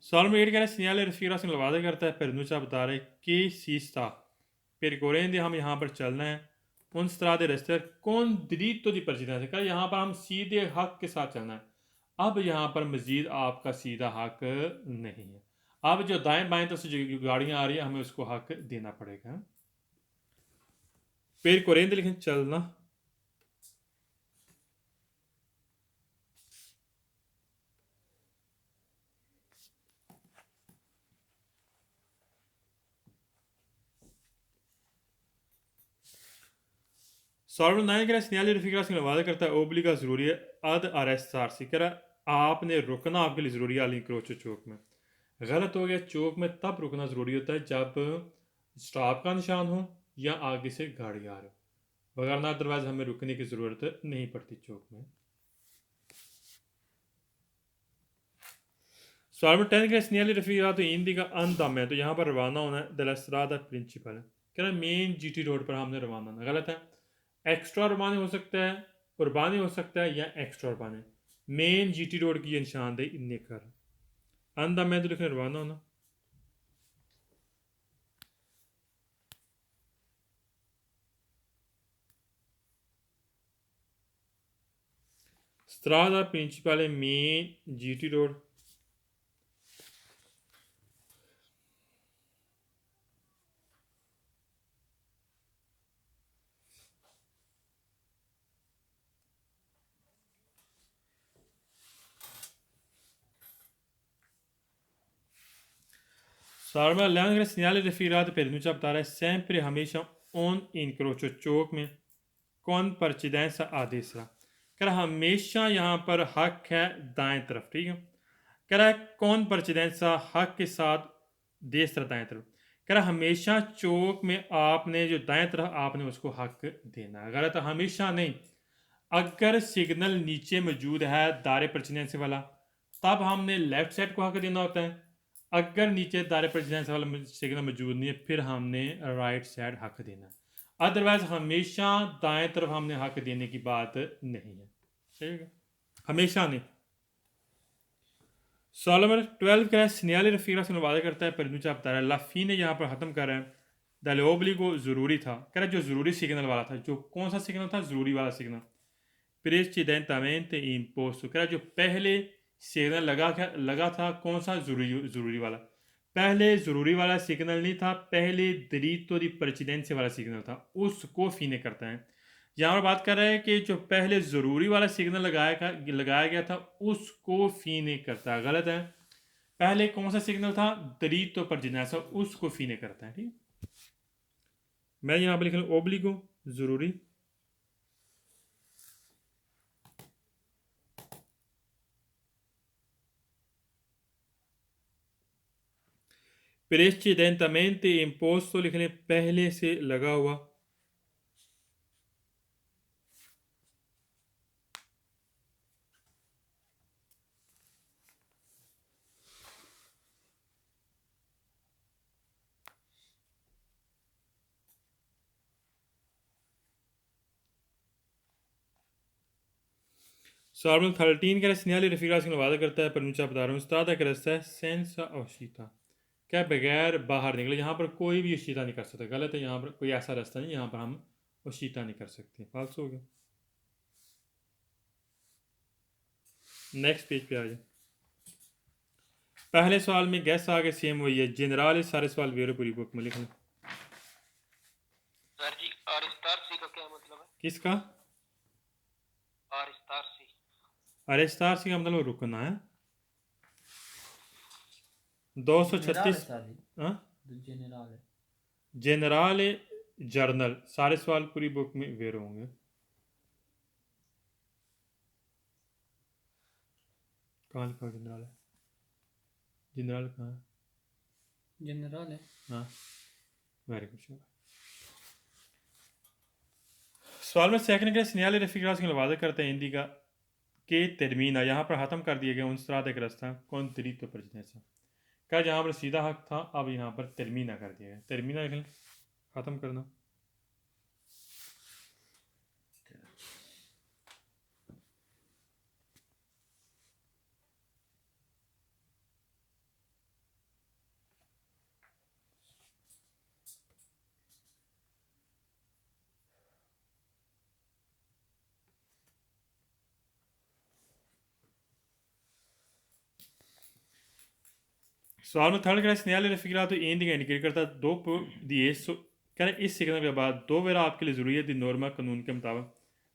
S1: Salmo 8 कह रहे segnale respira से वादा करता है pernuccia बता रहे कि सीस्ता percorrendo हम यहाँ पर चलना है उन strade reste con diritto di precedenza कर यहाँ पर हम सीधे हक के साथ चलना है अब यहाँ पर मजीद आपका सीधा हक नहीं है अब जो दाएं बाएं तरफ से जो गाड़ियाँ आ रही है हमें उसको हक देना पड़ेगा percorrendo लिखें चलना सॉल्व 9 करा segnale refigra से वादा करता है ओब्लिगा ज़रूरी है अद अरेस्टार से करा आपने रुकना आपके लिए ज़रूरी है अलिंक्रोचो चौक में गलत हो गया चौक में तब रुकना ज़रूरी होता है जब स्टॉप का निशान हो या आगे से गाड़ी आ रही हो वगरना अदरवाइज हमें रुकने की ज़रूरत नहीं पड़ती चौक में सॉल्व 10 का segnale refigra तो इंडिका अंदम है तो यहाँ पर रवाना होना है della strada principale करा मेन जीटी रोड पर हमने रवाना होना गलत है एक्स्ट्रा उर्बानी हो सकता है उर्बानी हो सकता है या एक्स्ट्रा उर्बानी मेन जीटी रोड की निशानदेही इन्ने कर अंदा में तो लिखने रवाना होना strada principale main GT road Sarma l'angolo segnale rifirato per intercettare sempre हमेशा on incrocio चौक में कौन precedenza a destra कह रहा हमेशा यहाँ पर हक है दाएं तरफ ठीक है कह रहा है कौन precedenza हक के साथ destra दाएं तरफ कह रहा हमेशा चौक में आपने जो दाएं तरफ आपने उसको हक देना है गलत हमेशा नहीं अगर सिग्नल नीचे मौजूद है दायरे precedenza वाला तब हमने लेफ्ट साइड को हक देना होता है अगर नीचे दायरे precedenza वाला सिग्नल मौजूद नहीं है फिर हमने राइट साइड हक देना है अदरवाइज हमेशा दाएं तरफ हमने हक देने की बात नहीं है ठीक है हमेशा नहीं सवाल नंबर 12 का सिग्नल रफीरा से वादा करता है परिनुचा बता रहा है लाफी ने यहाँ पर ख़त्म कर रहा है दलोबली को ज़रूरी था कह रहा है जो ज़रूरी सिग्नल वाला था जो कौन सा सिग्नल था ज़रूरी वाला सिग्नल प्रेसिडेंटमेंट इम्पोस्ट कह रहा है जो पहले सिग्नल लगा था कौन सा ज़रूरी वाला पहले ज़रूरी वाला सिग्नल नहीं था पहले दरीतो दी प्रेसिडेंसी वाला सिग्नल था उसको फीने करता है यहाँ पर बात कर रहे हैं कि जो पहले ज़रूरी वाला सिग्नल लगाया गया था उसको फीने करता है गलत है पहले कौन सा सिग्नल था दरीतो प्रेसिडेंसी उसको फीने करता है ठीक मैं यहाँ पर लिख लूँ ओब्लिगो ज़रूरी precedentemente imposto लिख लें पहले से लगा हुआ सवाल 13 का सिग्नल रफीरा से वादा करता है परनुचा बता रहा हूँ उस्ताद का रास्ता है सेंसा औशीता क्या बगैर बाहर निकले यहाँ पर कोई भी उशीता नहीं कर सकता गलत है यहाँ पर कोई ऐसा रास्ता नहीं यहाँ पर हम उशीता नहीं कर सकते फालतू हो गया नेक्स्ट पेज पे आ जाए पहले सवाल में गैस आगे सेम वही है जनरल सारे सवाल वेरो पूरी बुक में लिख लें
S5: सर जी अरिस्टारसी का क्या मतलब है
S1: किसका
S5: अरिस्टारसी
S1: अरिस्टारसी का मतलब रुकना है 236 हाँ जनरल जर्नल सारे सवाल पूरी बुक में वेरो होंगे कहाँ लिखा जनरल है जनरल कहाँ है
S2: जनरल है
S1: हाँ वेरी गुड सवाल में सेकंड के सिग्नल रफीक से वादा करते हैं हिंदी का के तरमीना यहाँ पर ख़त्म कर दिया गया उन सरात एक रास्ता कौन तरीक तो प्रेसिडेंसी क्या जहाँ पर सीधा हक था अब यहाँ पर तरमीना कर दिया गया तरमीना ख़त्म करना सवाल में थर्ड करें सिग्नल रफीरा तो एंड का इंडिकेट करता है दो दिए कह रहे इस सिग्नल के बाद दो वेरा आपके लिए ज़रूरी है दी नॉर्मा कानून के मुताबिक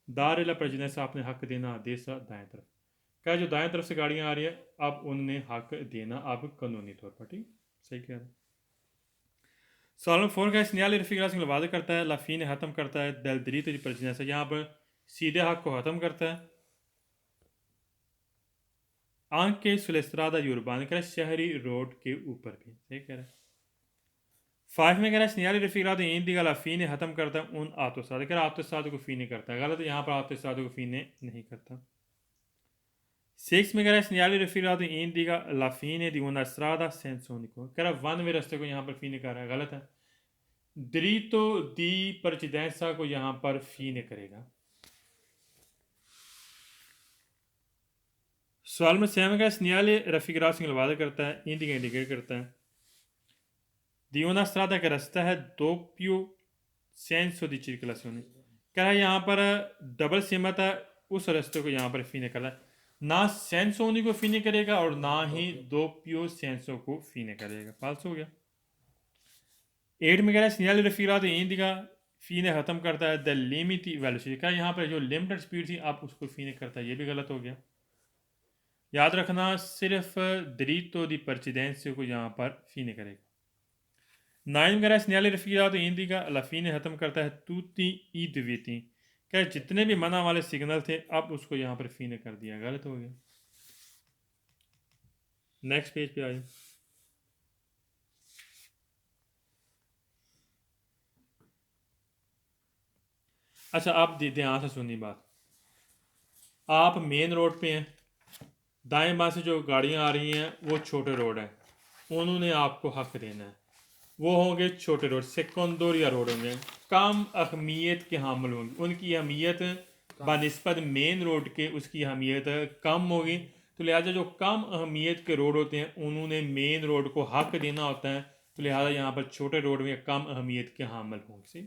S1: दार प्रेसिडेंस आपने हक देना देसा दाएं तरफ क्या जो दाएं तरफ से गाड़ियाँ आ रही है अब उनने हक देना अब कानूनी तौर पर ठीक सही कह रहे हैं सवाल में फोर का सिग्नल रफीरा से वादा करता है लाफी ने ख़त्म करता है दलदरी तो प्रेसिडेंस यहाँ पर सीधे हक को ख़त्म करता है आंख के सुलेस्त्रादा यूरबान कह रहा है शहरी रोड के ऊपर भी सही कह रहा है 5 में कह रहा है सिग्नल रफीरा तो इन दिगा फ़ी ने ख़त्म करता है उन आतोसाद कह रहा है आतोसाद को फ़ी नहीं करता गलत है यहाँ पर आतोसाद को फ़ी ने नहीं करता 6 में कह रहा है सिग्नल रफीरा तो इन दिगा लाफ़ी ने दी उन असरादा सेंसोनिको कह रहा है वन वे रस्ते को यहाँ पर फ़ी ने कर रहा है गलत है दरीतो दी परचिदेंसा को यहाँ पर फ़ी ने करेगा सवाल में सेम का सिग्नल रफीरा से वादा करता है इंडिका इंडिकेट करता है di una strada che resta है doppio senso di circolazione कह रहा है यहाँ पर डबल सीमत है उस रास्ते को यहाँ पर फीने कर रहा है ना सेंसोनी को फीने करेगा और ना ही दोपियो सेंसो को फीने करेगा फाल्स हो गया 8 में कह रहा है सिग्नल रफीरा तो इंडिका फीने ख़त्म करता है द लिमिट वेलोसिटी का यहाँ पर जो लिमिटेड स्पीड थी आप उसको फीने करता है ये भी गलत हो गया याद रखना सिर्फ दरीतो दी परचिडेंसियो को यहाँ पर फीने करेगा नाइम कह रहा है सिन्याली रफ़ीरा तो हिंदी का लफ़ी ने ख़त्म करता है तूती ईद वीती। क्या जितने भी मना वाले सिग्नल थे अब उसको यहाँ पर फ़ी ने कर दिया, गलत हो गया। नेक्स्ट पेज पे आइए। अच्छा आप ध्यान से सुनिए बात। आप मेन रोड पे हैं, दाएं बाएं से जो गाड़ियां आ रही हैं वो छोटे रोड है, उन्होंने आपको हक देना है। वो होंगे छोटे रोड, सेकंडोरिया रोड होंगे, कम अहमियत के हामिल होंगे, उनकी अहमियत बनिस्बत मेन रोड के उसकी अहमियत कम होगी। तो लिहाजा जो कम अहमियत के रोड होते हैं उन्होंने मेन रोड को हक देना होता है, तो लिहाजा यहाँ पर छोटे रोड में कम अहमियत के हामिल होंगे।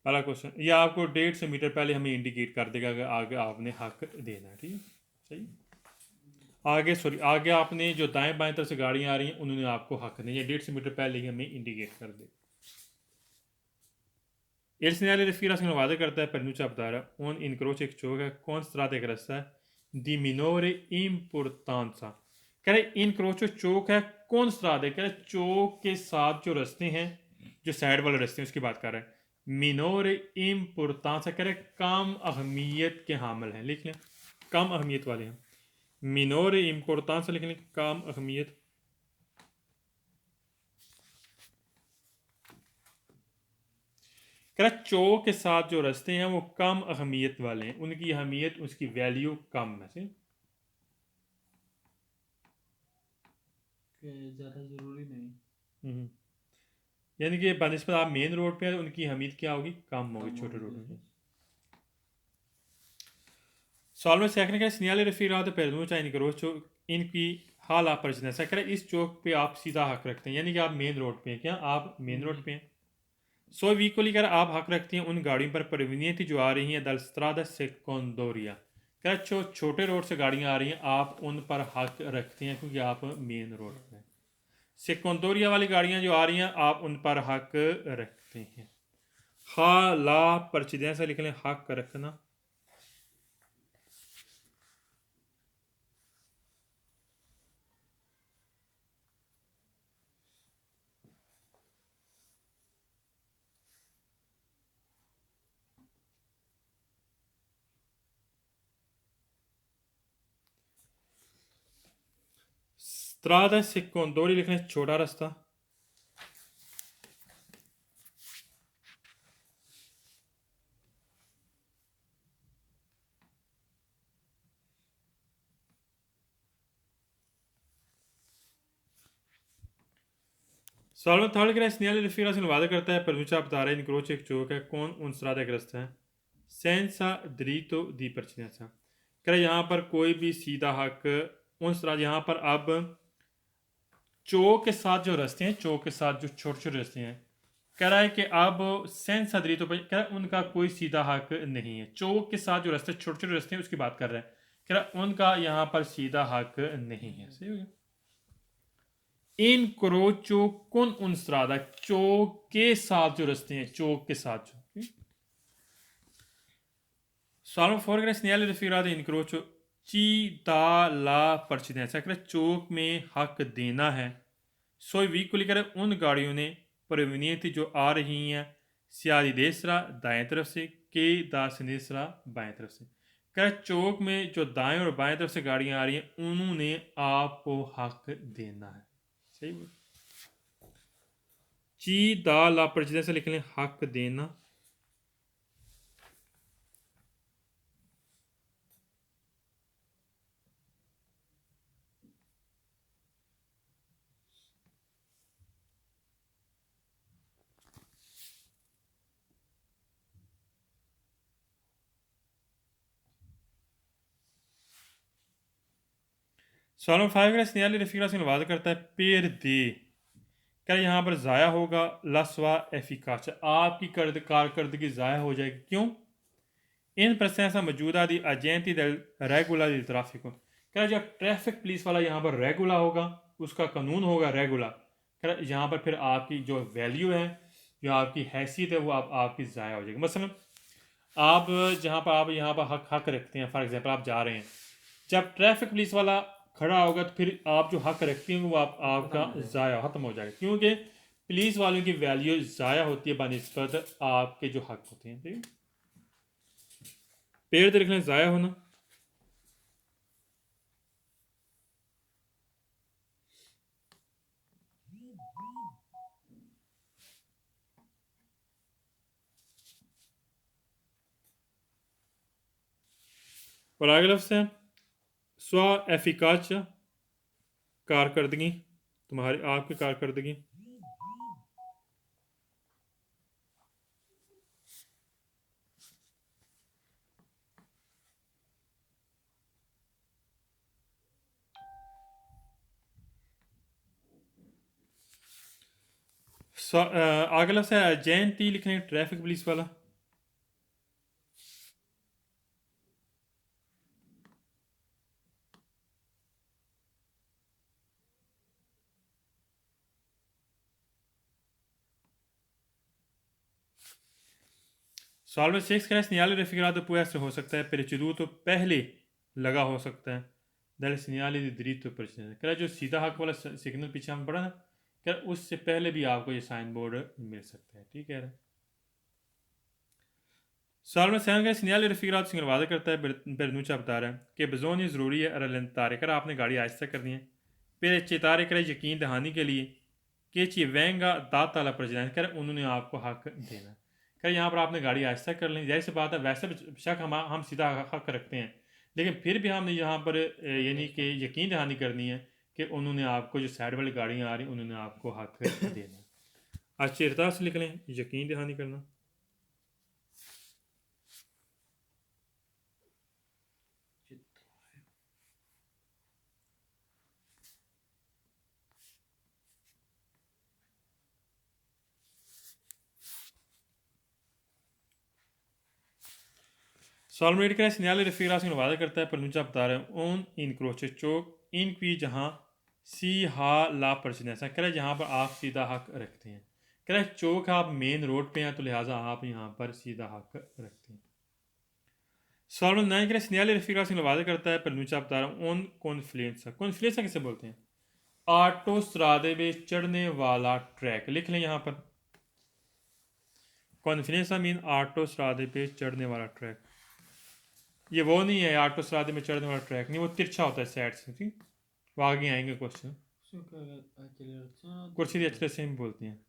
S1: पहला क्वेश्चन, ये आपको 150 मीटर पहले हमें इंडिकेट कर देगा कि आगे आपने हक देना है, ठीक है सही। आगे आपने जो दाएं बाएं तरफ से गाड़ियां आ रही हैं उन्होंने आपको हक नहीं है, 150 मीटर पहले ही हमें इंडिकेट कर दे। Il segnale respira वादा करता है pronuncia abdara un incrocio che con strade grassa di minore importanza। कह रहे incrocio चौक है कौन strade, कह रहे चौक के साथ जो रास्ते हैं, जो साइड वाले रास्ते हैं उसकी बात कर रहे हैं। minore importanza कह रहे कम अहमियत के हामिल हैं, लिख लें कम अहमियत वाले हैं। minore importanza लिख लें कम अहमियत। कह चौक के साथ जो रास्ते हैं वो कम अहमियत वाले हैं, उनकी अहमियत उसकी वैल्यू कम है से
S2: ज़्यादा ज़रूरी नहीं।
S1: यानी कि बनिस्बत आप मेन रोड पे हैं उनकी अहमियत क्या होगी, कम होगी छोटे रोड में। सॉल्व सेकंड का सिग्नल रिफिरात pernuncia incrocio इनकी हाल आप परिचित ऐसा करें इस चौक पे आप सीधा हक रखते हैं, यानी कि आप मेन रोड पे हैं। क्या आप मेन रोड पे हैं? सो वीकोली कर आप हक रखते हैं उन गाड़ियों पर प्रोवेनिएंट जो आ रही हैं दल स्ट्रादा सेकंडोरिया। क्या छोटे रोड से गाड़ियां आ रही हैं आप उन पर हक रखते हैं क्योंकि आप मेन रोड पे हैं। सेकंडोरिया वाली गाड़ियां जो आ रही हैं आप उन पर हक रखते हैं। हा ला परचिदें लिख लें हक रखना। स्ट्रादा सेकंडोरिया लिख लें छोटा रास्ता। सॉल्व थर्ड का सिग्नल रिफिरा से वादा करता है प्रनुncia बता रहे incrocio एक चौक है कौन उन स्ट्रादा ग्रस्त है senza diritto di precedenza। कह रहे यहाँ पर कोई भी सीधा हक उन स्ट्रादा, यहाँ पर अब चौक के साथ जो रास्ते हैं, चौक के साथ जो छोटे छोटे रास्ते हैं, कह रहा है कि अब senza diritto कह रहा है उनका कोई सीधा हक नहीं है। चौक के साथ जो रास्ते छोटे छोटे रास्ते हैं उसकी बात कर रहा है, कह रहा है उनका यहाँ पर सीधा हक नहीं है। सही हो गया। incrocio con un strada चौक के साथ जो रास्ते हैं, चौक के साथ जो सॉल्व फोर का signal रिफिरा incrocio ci dà la precedenza कर चौक में हक देना है। सो वीकुली कर उन गाड़ियों ने प्रोवेनिएंट जो आ रही हैं sia di destra दाएं तरफ से के दा sinistra बाएं तरफ से। कर चौक में जो दाएं और बाएं तरफ से गाड़ियां आ रही हैं उन्होंने आपको हक देना है। सही ची दा ला precedenza लिख लें हक देना। सॉल्व फाइव का सिग्नल रिफिरा से वादा करता है पेर दे, क्या यहाँ पर ज़ाया होगा लसवा एफिकाच, आपकी कारकर्दगी ज़ाया हो जाएगी। क्यों? इन प्रसेंसा मौजूदा दी एजेंटी del रेगुला दी ट्रैफिक, क्या जब ट्रैफिक पुलिस वाला यहाँ पर रेगुला होगा, उसका कानून होगा रेगुला, क्या यहाँ पर फिर आपकी जो वैल्यू है, जो आपकी हैसियत है वो आपकी ज़ाया हो जाएगी। मसलन आप जहाँ पर आप यहाँ पर हक रखते हैं, फॉर एग्जांपल आप जा रहे हैं, जब ट्रैफिक पुलिस वाला खड़ा होगा तो फिर आप जो हक रखती हैं वो आपका ज़ाया ख़त्म हो जाएगा, क्योंकि पुलिस वालों की वैल्यू ज़ाया होती है बनिस्बत आपके जो हक होते हैं। ठीक है, पेड़ देख लें ज़ाया होना। और आगे लफ्ज़ है स्वा एफिकाचा, कारकर्दगी, तुम्हारी आपकी कारकर्दगी। आगे लफ्ज़ है जयंती, लिख लें ट्रैफिक पुलिस वाला। सवाल में 6 करें segnale raffigurato può essere हो सकता है preceduto पहले लगा हो सकता है dal segnale di diritto precedente। कह जो सीधा हक वाला सिग्नल पीछे हम पढ़ा ना, कह उससे पहले भी आपको ये साइन बोर्ड मिल सकता है। ठीक है, सवाल में 7 करें segnale raffigurato सिग्नल वादा करता है Bernuccia बता रहा है कि bisogna ज़रूरी है rallentare, कर आपने गाड़ी आहिस्ता करनी है। फिर चेतारे करें यकीन दहानी के लिए कि ci venga data la precedenza, कर उन्होंने आपको हक देना है। कर यहाँ पर आपने गाड़ी आहिस्ता कर लें, जाहिर सी बात है वैसे शक हम सीधा हक रखते हैं, लेकिन फिर भी हमने यहाँ पर यानी कि यकीन दहानी करनी है कि उन्होंने आपको जो साइड वाली गाड़ियाँ आ रही उन्होंने आपको हक देना है। अच्छी से लिख लें यकीन दहानी करना। सॉल्व का segnale raffigurato वादा करता है Bernuccia बता रहे हैं on incrocio चौक इन की जहाँ सी हा ला precedenza, कह जहाँ पर आप सीधा हक रखते हैं। कह चौक आप मेन रोड पे हैं तो लिहाजा आप यहाँ पर सीधा हक रखते हैं। सॉल्व 9 का segnale raffigurato वादा करता है Bernuccia बता रहा हूँ on confluenza, confluenza किसे बोलते हैं? ऑटो स्त्रादे में चढ़ने वाला ट्रैक, लिख लें यहाँ पर कॉन्फ्लुएंसा मीन ऑटो स्त्रादे पे चढ़ने वाला ट्रैक। ये वो नहीं है ऑटो स्त्रादे में चढ़ने वाला ट्रैक, नहीं, वो तिरछा होता है साइड से। ठीक, वो आगे आएंगे क्वेश्चन, कुर्सी की अच्छे से हम बोलते हैं।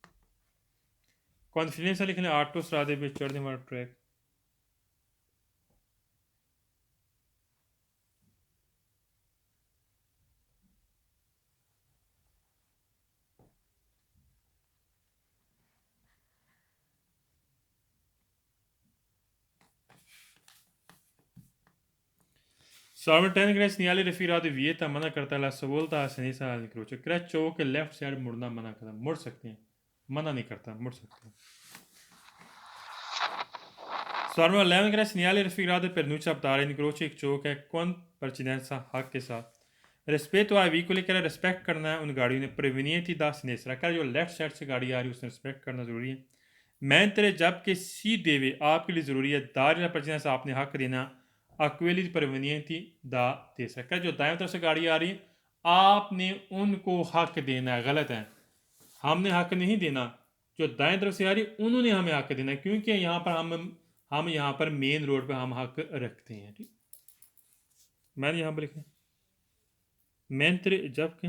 S1: कॉन्फ्लुएंसा लिख लें ऑटो स्त्रादे पे चढ़ने वाला ट्रैक। सॉल्व 10 का segnale raffigurato vieta मना करता है la svolta a sinistra all'incrocio, कह चौक के लेफ्ट साइड मुड़ना मना करता है, मुड़ सकते हैं, मना नहीं करता, मुड़ सकते हैं। सॉल्व 11 का segnale raffigurato Bernuccia बता रहे हैं incrocio एक चौक है con precedenza हक के साथ रिस्पेक्ट आई vicoli, कह रिस्पेक्ट करना है उन गाड़ियों ने प्रेवेनिएंटी दा सिनेस्ट्रा, कह जो लेफ्ट साइड से गाड़ी आ रही है उसने रिस्पेक्ट करना ज़रूरी है। मैं तेरे जबकि सी देवे आपके लिए ज़रूरी है दारिया प्रेसिडेंस आपने हक देना अक्वेली प्रेवेनिएंटी दा दे सकता, जो दाएं तरफ से गाड़ी आ रही है आपने उनको हक देना है, गलत है, हमने हक नहीं देना, जो दाएं तरफ से आ रही है उन्होंने हमें हक देना है, क्योंकि यहाँ पर हम यहाँ पर मेन रोड पर हम हक रखते हैं। ठीक, मैंने यहाँ पर लिखा मैं तेरे जबकि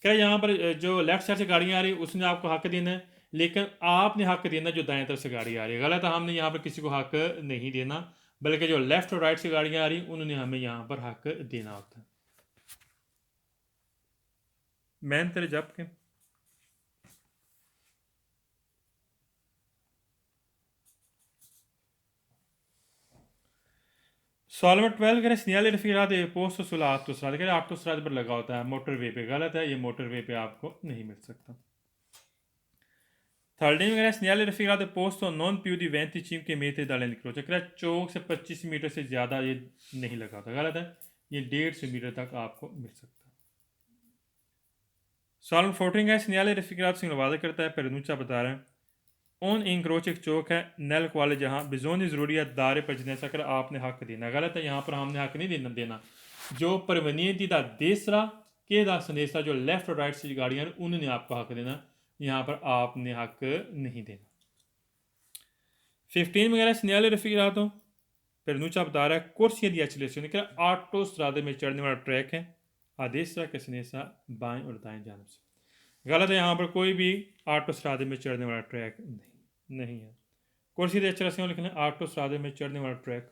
S1: क्या यहाँ पर जो लेफ्ट साइड से गाड़ियाँ आ रही है उसने आपको हक देना है, लेकिन आपने हक देना जो दाएं तरफ से गाड़ी आ रही है, गलत है, हमने यहाँ पर किसी को हक नहीं देना, बल्कि जो लेफ्ट और राइट से गाड़ियाँ आ रही उन्होंने हमें यहाँ पर हक देना होता है। मैं तेरे जब के सॉल्व 12 करें segnale raffigurato posto sull'auto strada, करें ऑटो स्ट्रादे पर लगा होता है मोटर वे पे, गलत है, ये मोटर वे पे आपको नहीं मिल सकता। थर्ड में करें segnale raffigurato posto non più di 25 metri dall'incrocio, करें चौक से 25 मीटर से ज़्यादा ये नहीं लगा होता, गलत है, ये 150 मीटर तक आपको मिल सकता है। सॉल्व 14 का segnale raffigurato सिग्नल वादा करता है Bernuccia बता रहे हैं ऑन इंक्रोच एक चौक है नेल क्वाले जहाँ बिजोनी ज़रूरी है दारे पर जिन्हें सकर आपने हक देना, गलत है, यहाँ पर हमने हक नहीं देना, जो परवनियंती दा देसरा के दा सनेसा जो लेफ्ट और राइट से गाड़ियां उन्होंने आपको हक देना, यहाँ पर आपने हक नहीं देना। 15 वगैरह सन्याले रफीरातों फिर नूचा बता रहा है कुर्सियाँ दी एक्सीलरेशन कि ऑटो स्त्रादे में चढ़ने वाला ट्रैक है आदेसरा के सनेसा बाएं और दाएं जानब से। गलत है, यहाँ पर कोई भी ऑटो स्त्रादे में चढ़ने वाला ट्रैक नहीं है। कुर्सी दे एक्सीलरेशन लिखना ऑटो स्त्रादे में चढ़ने वाला ट्रैक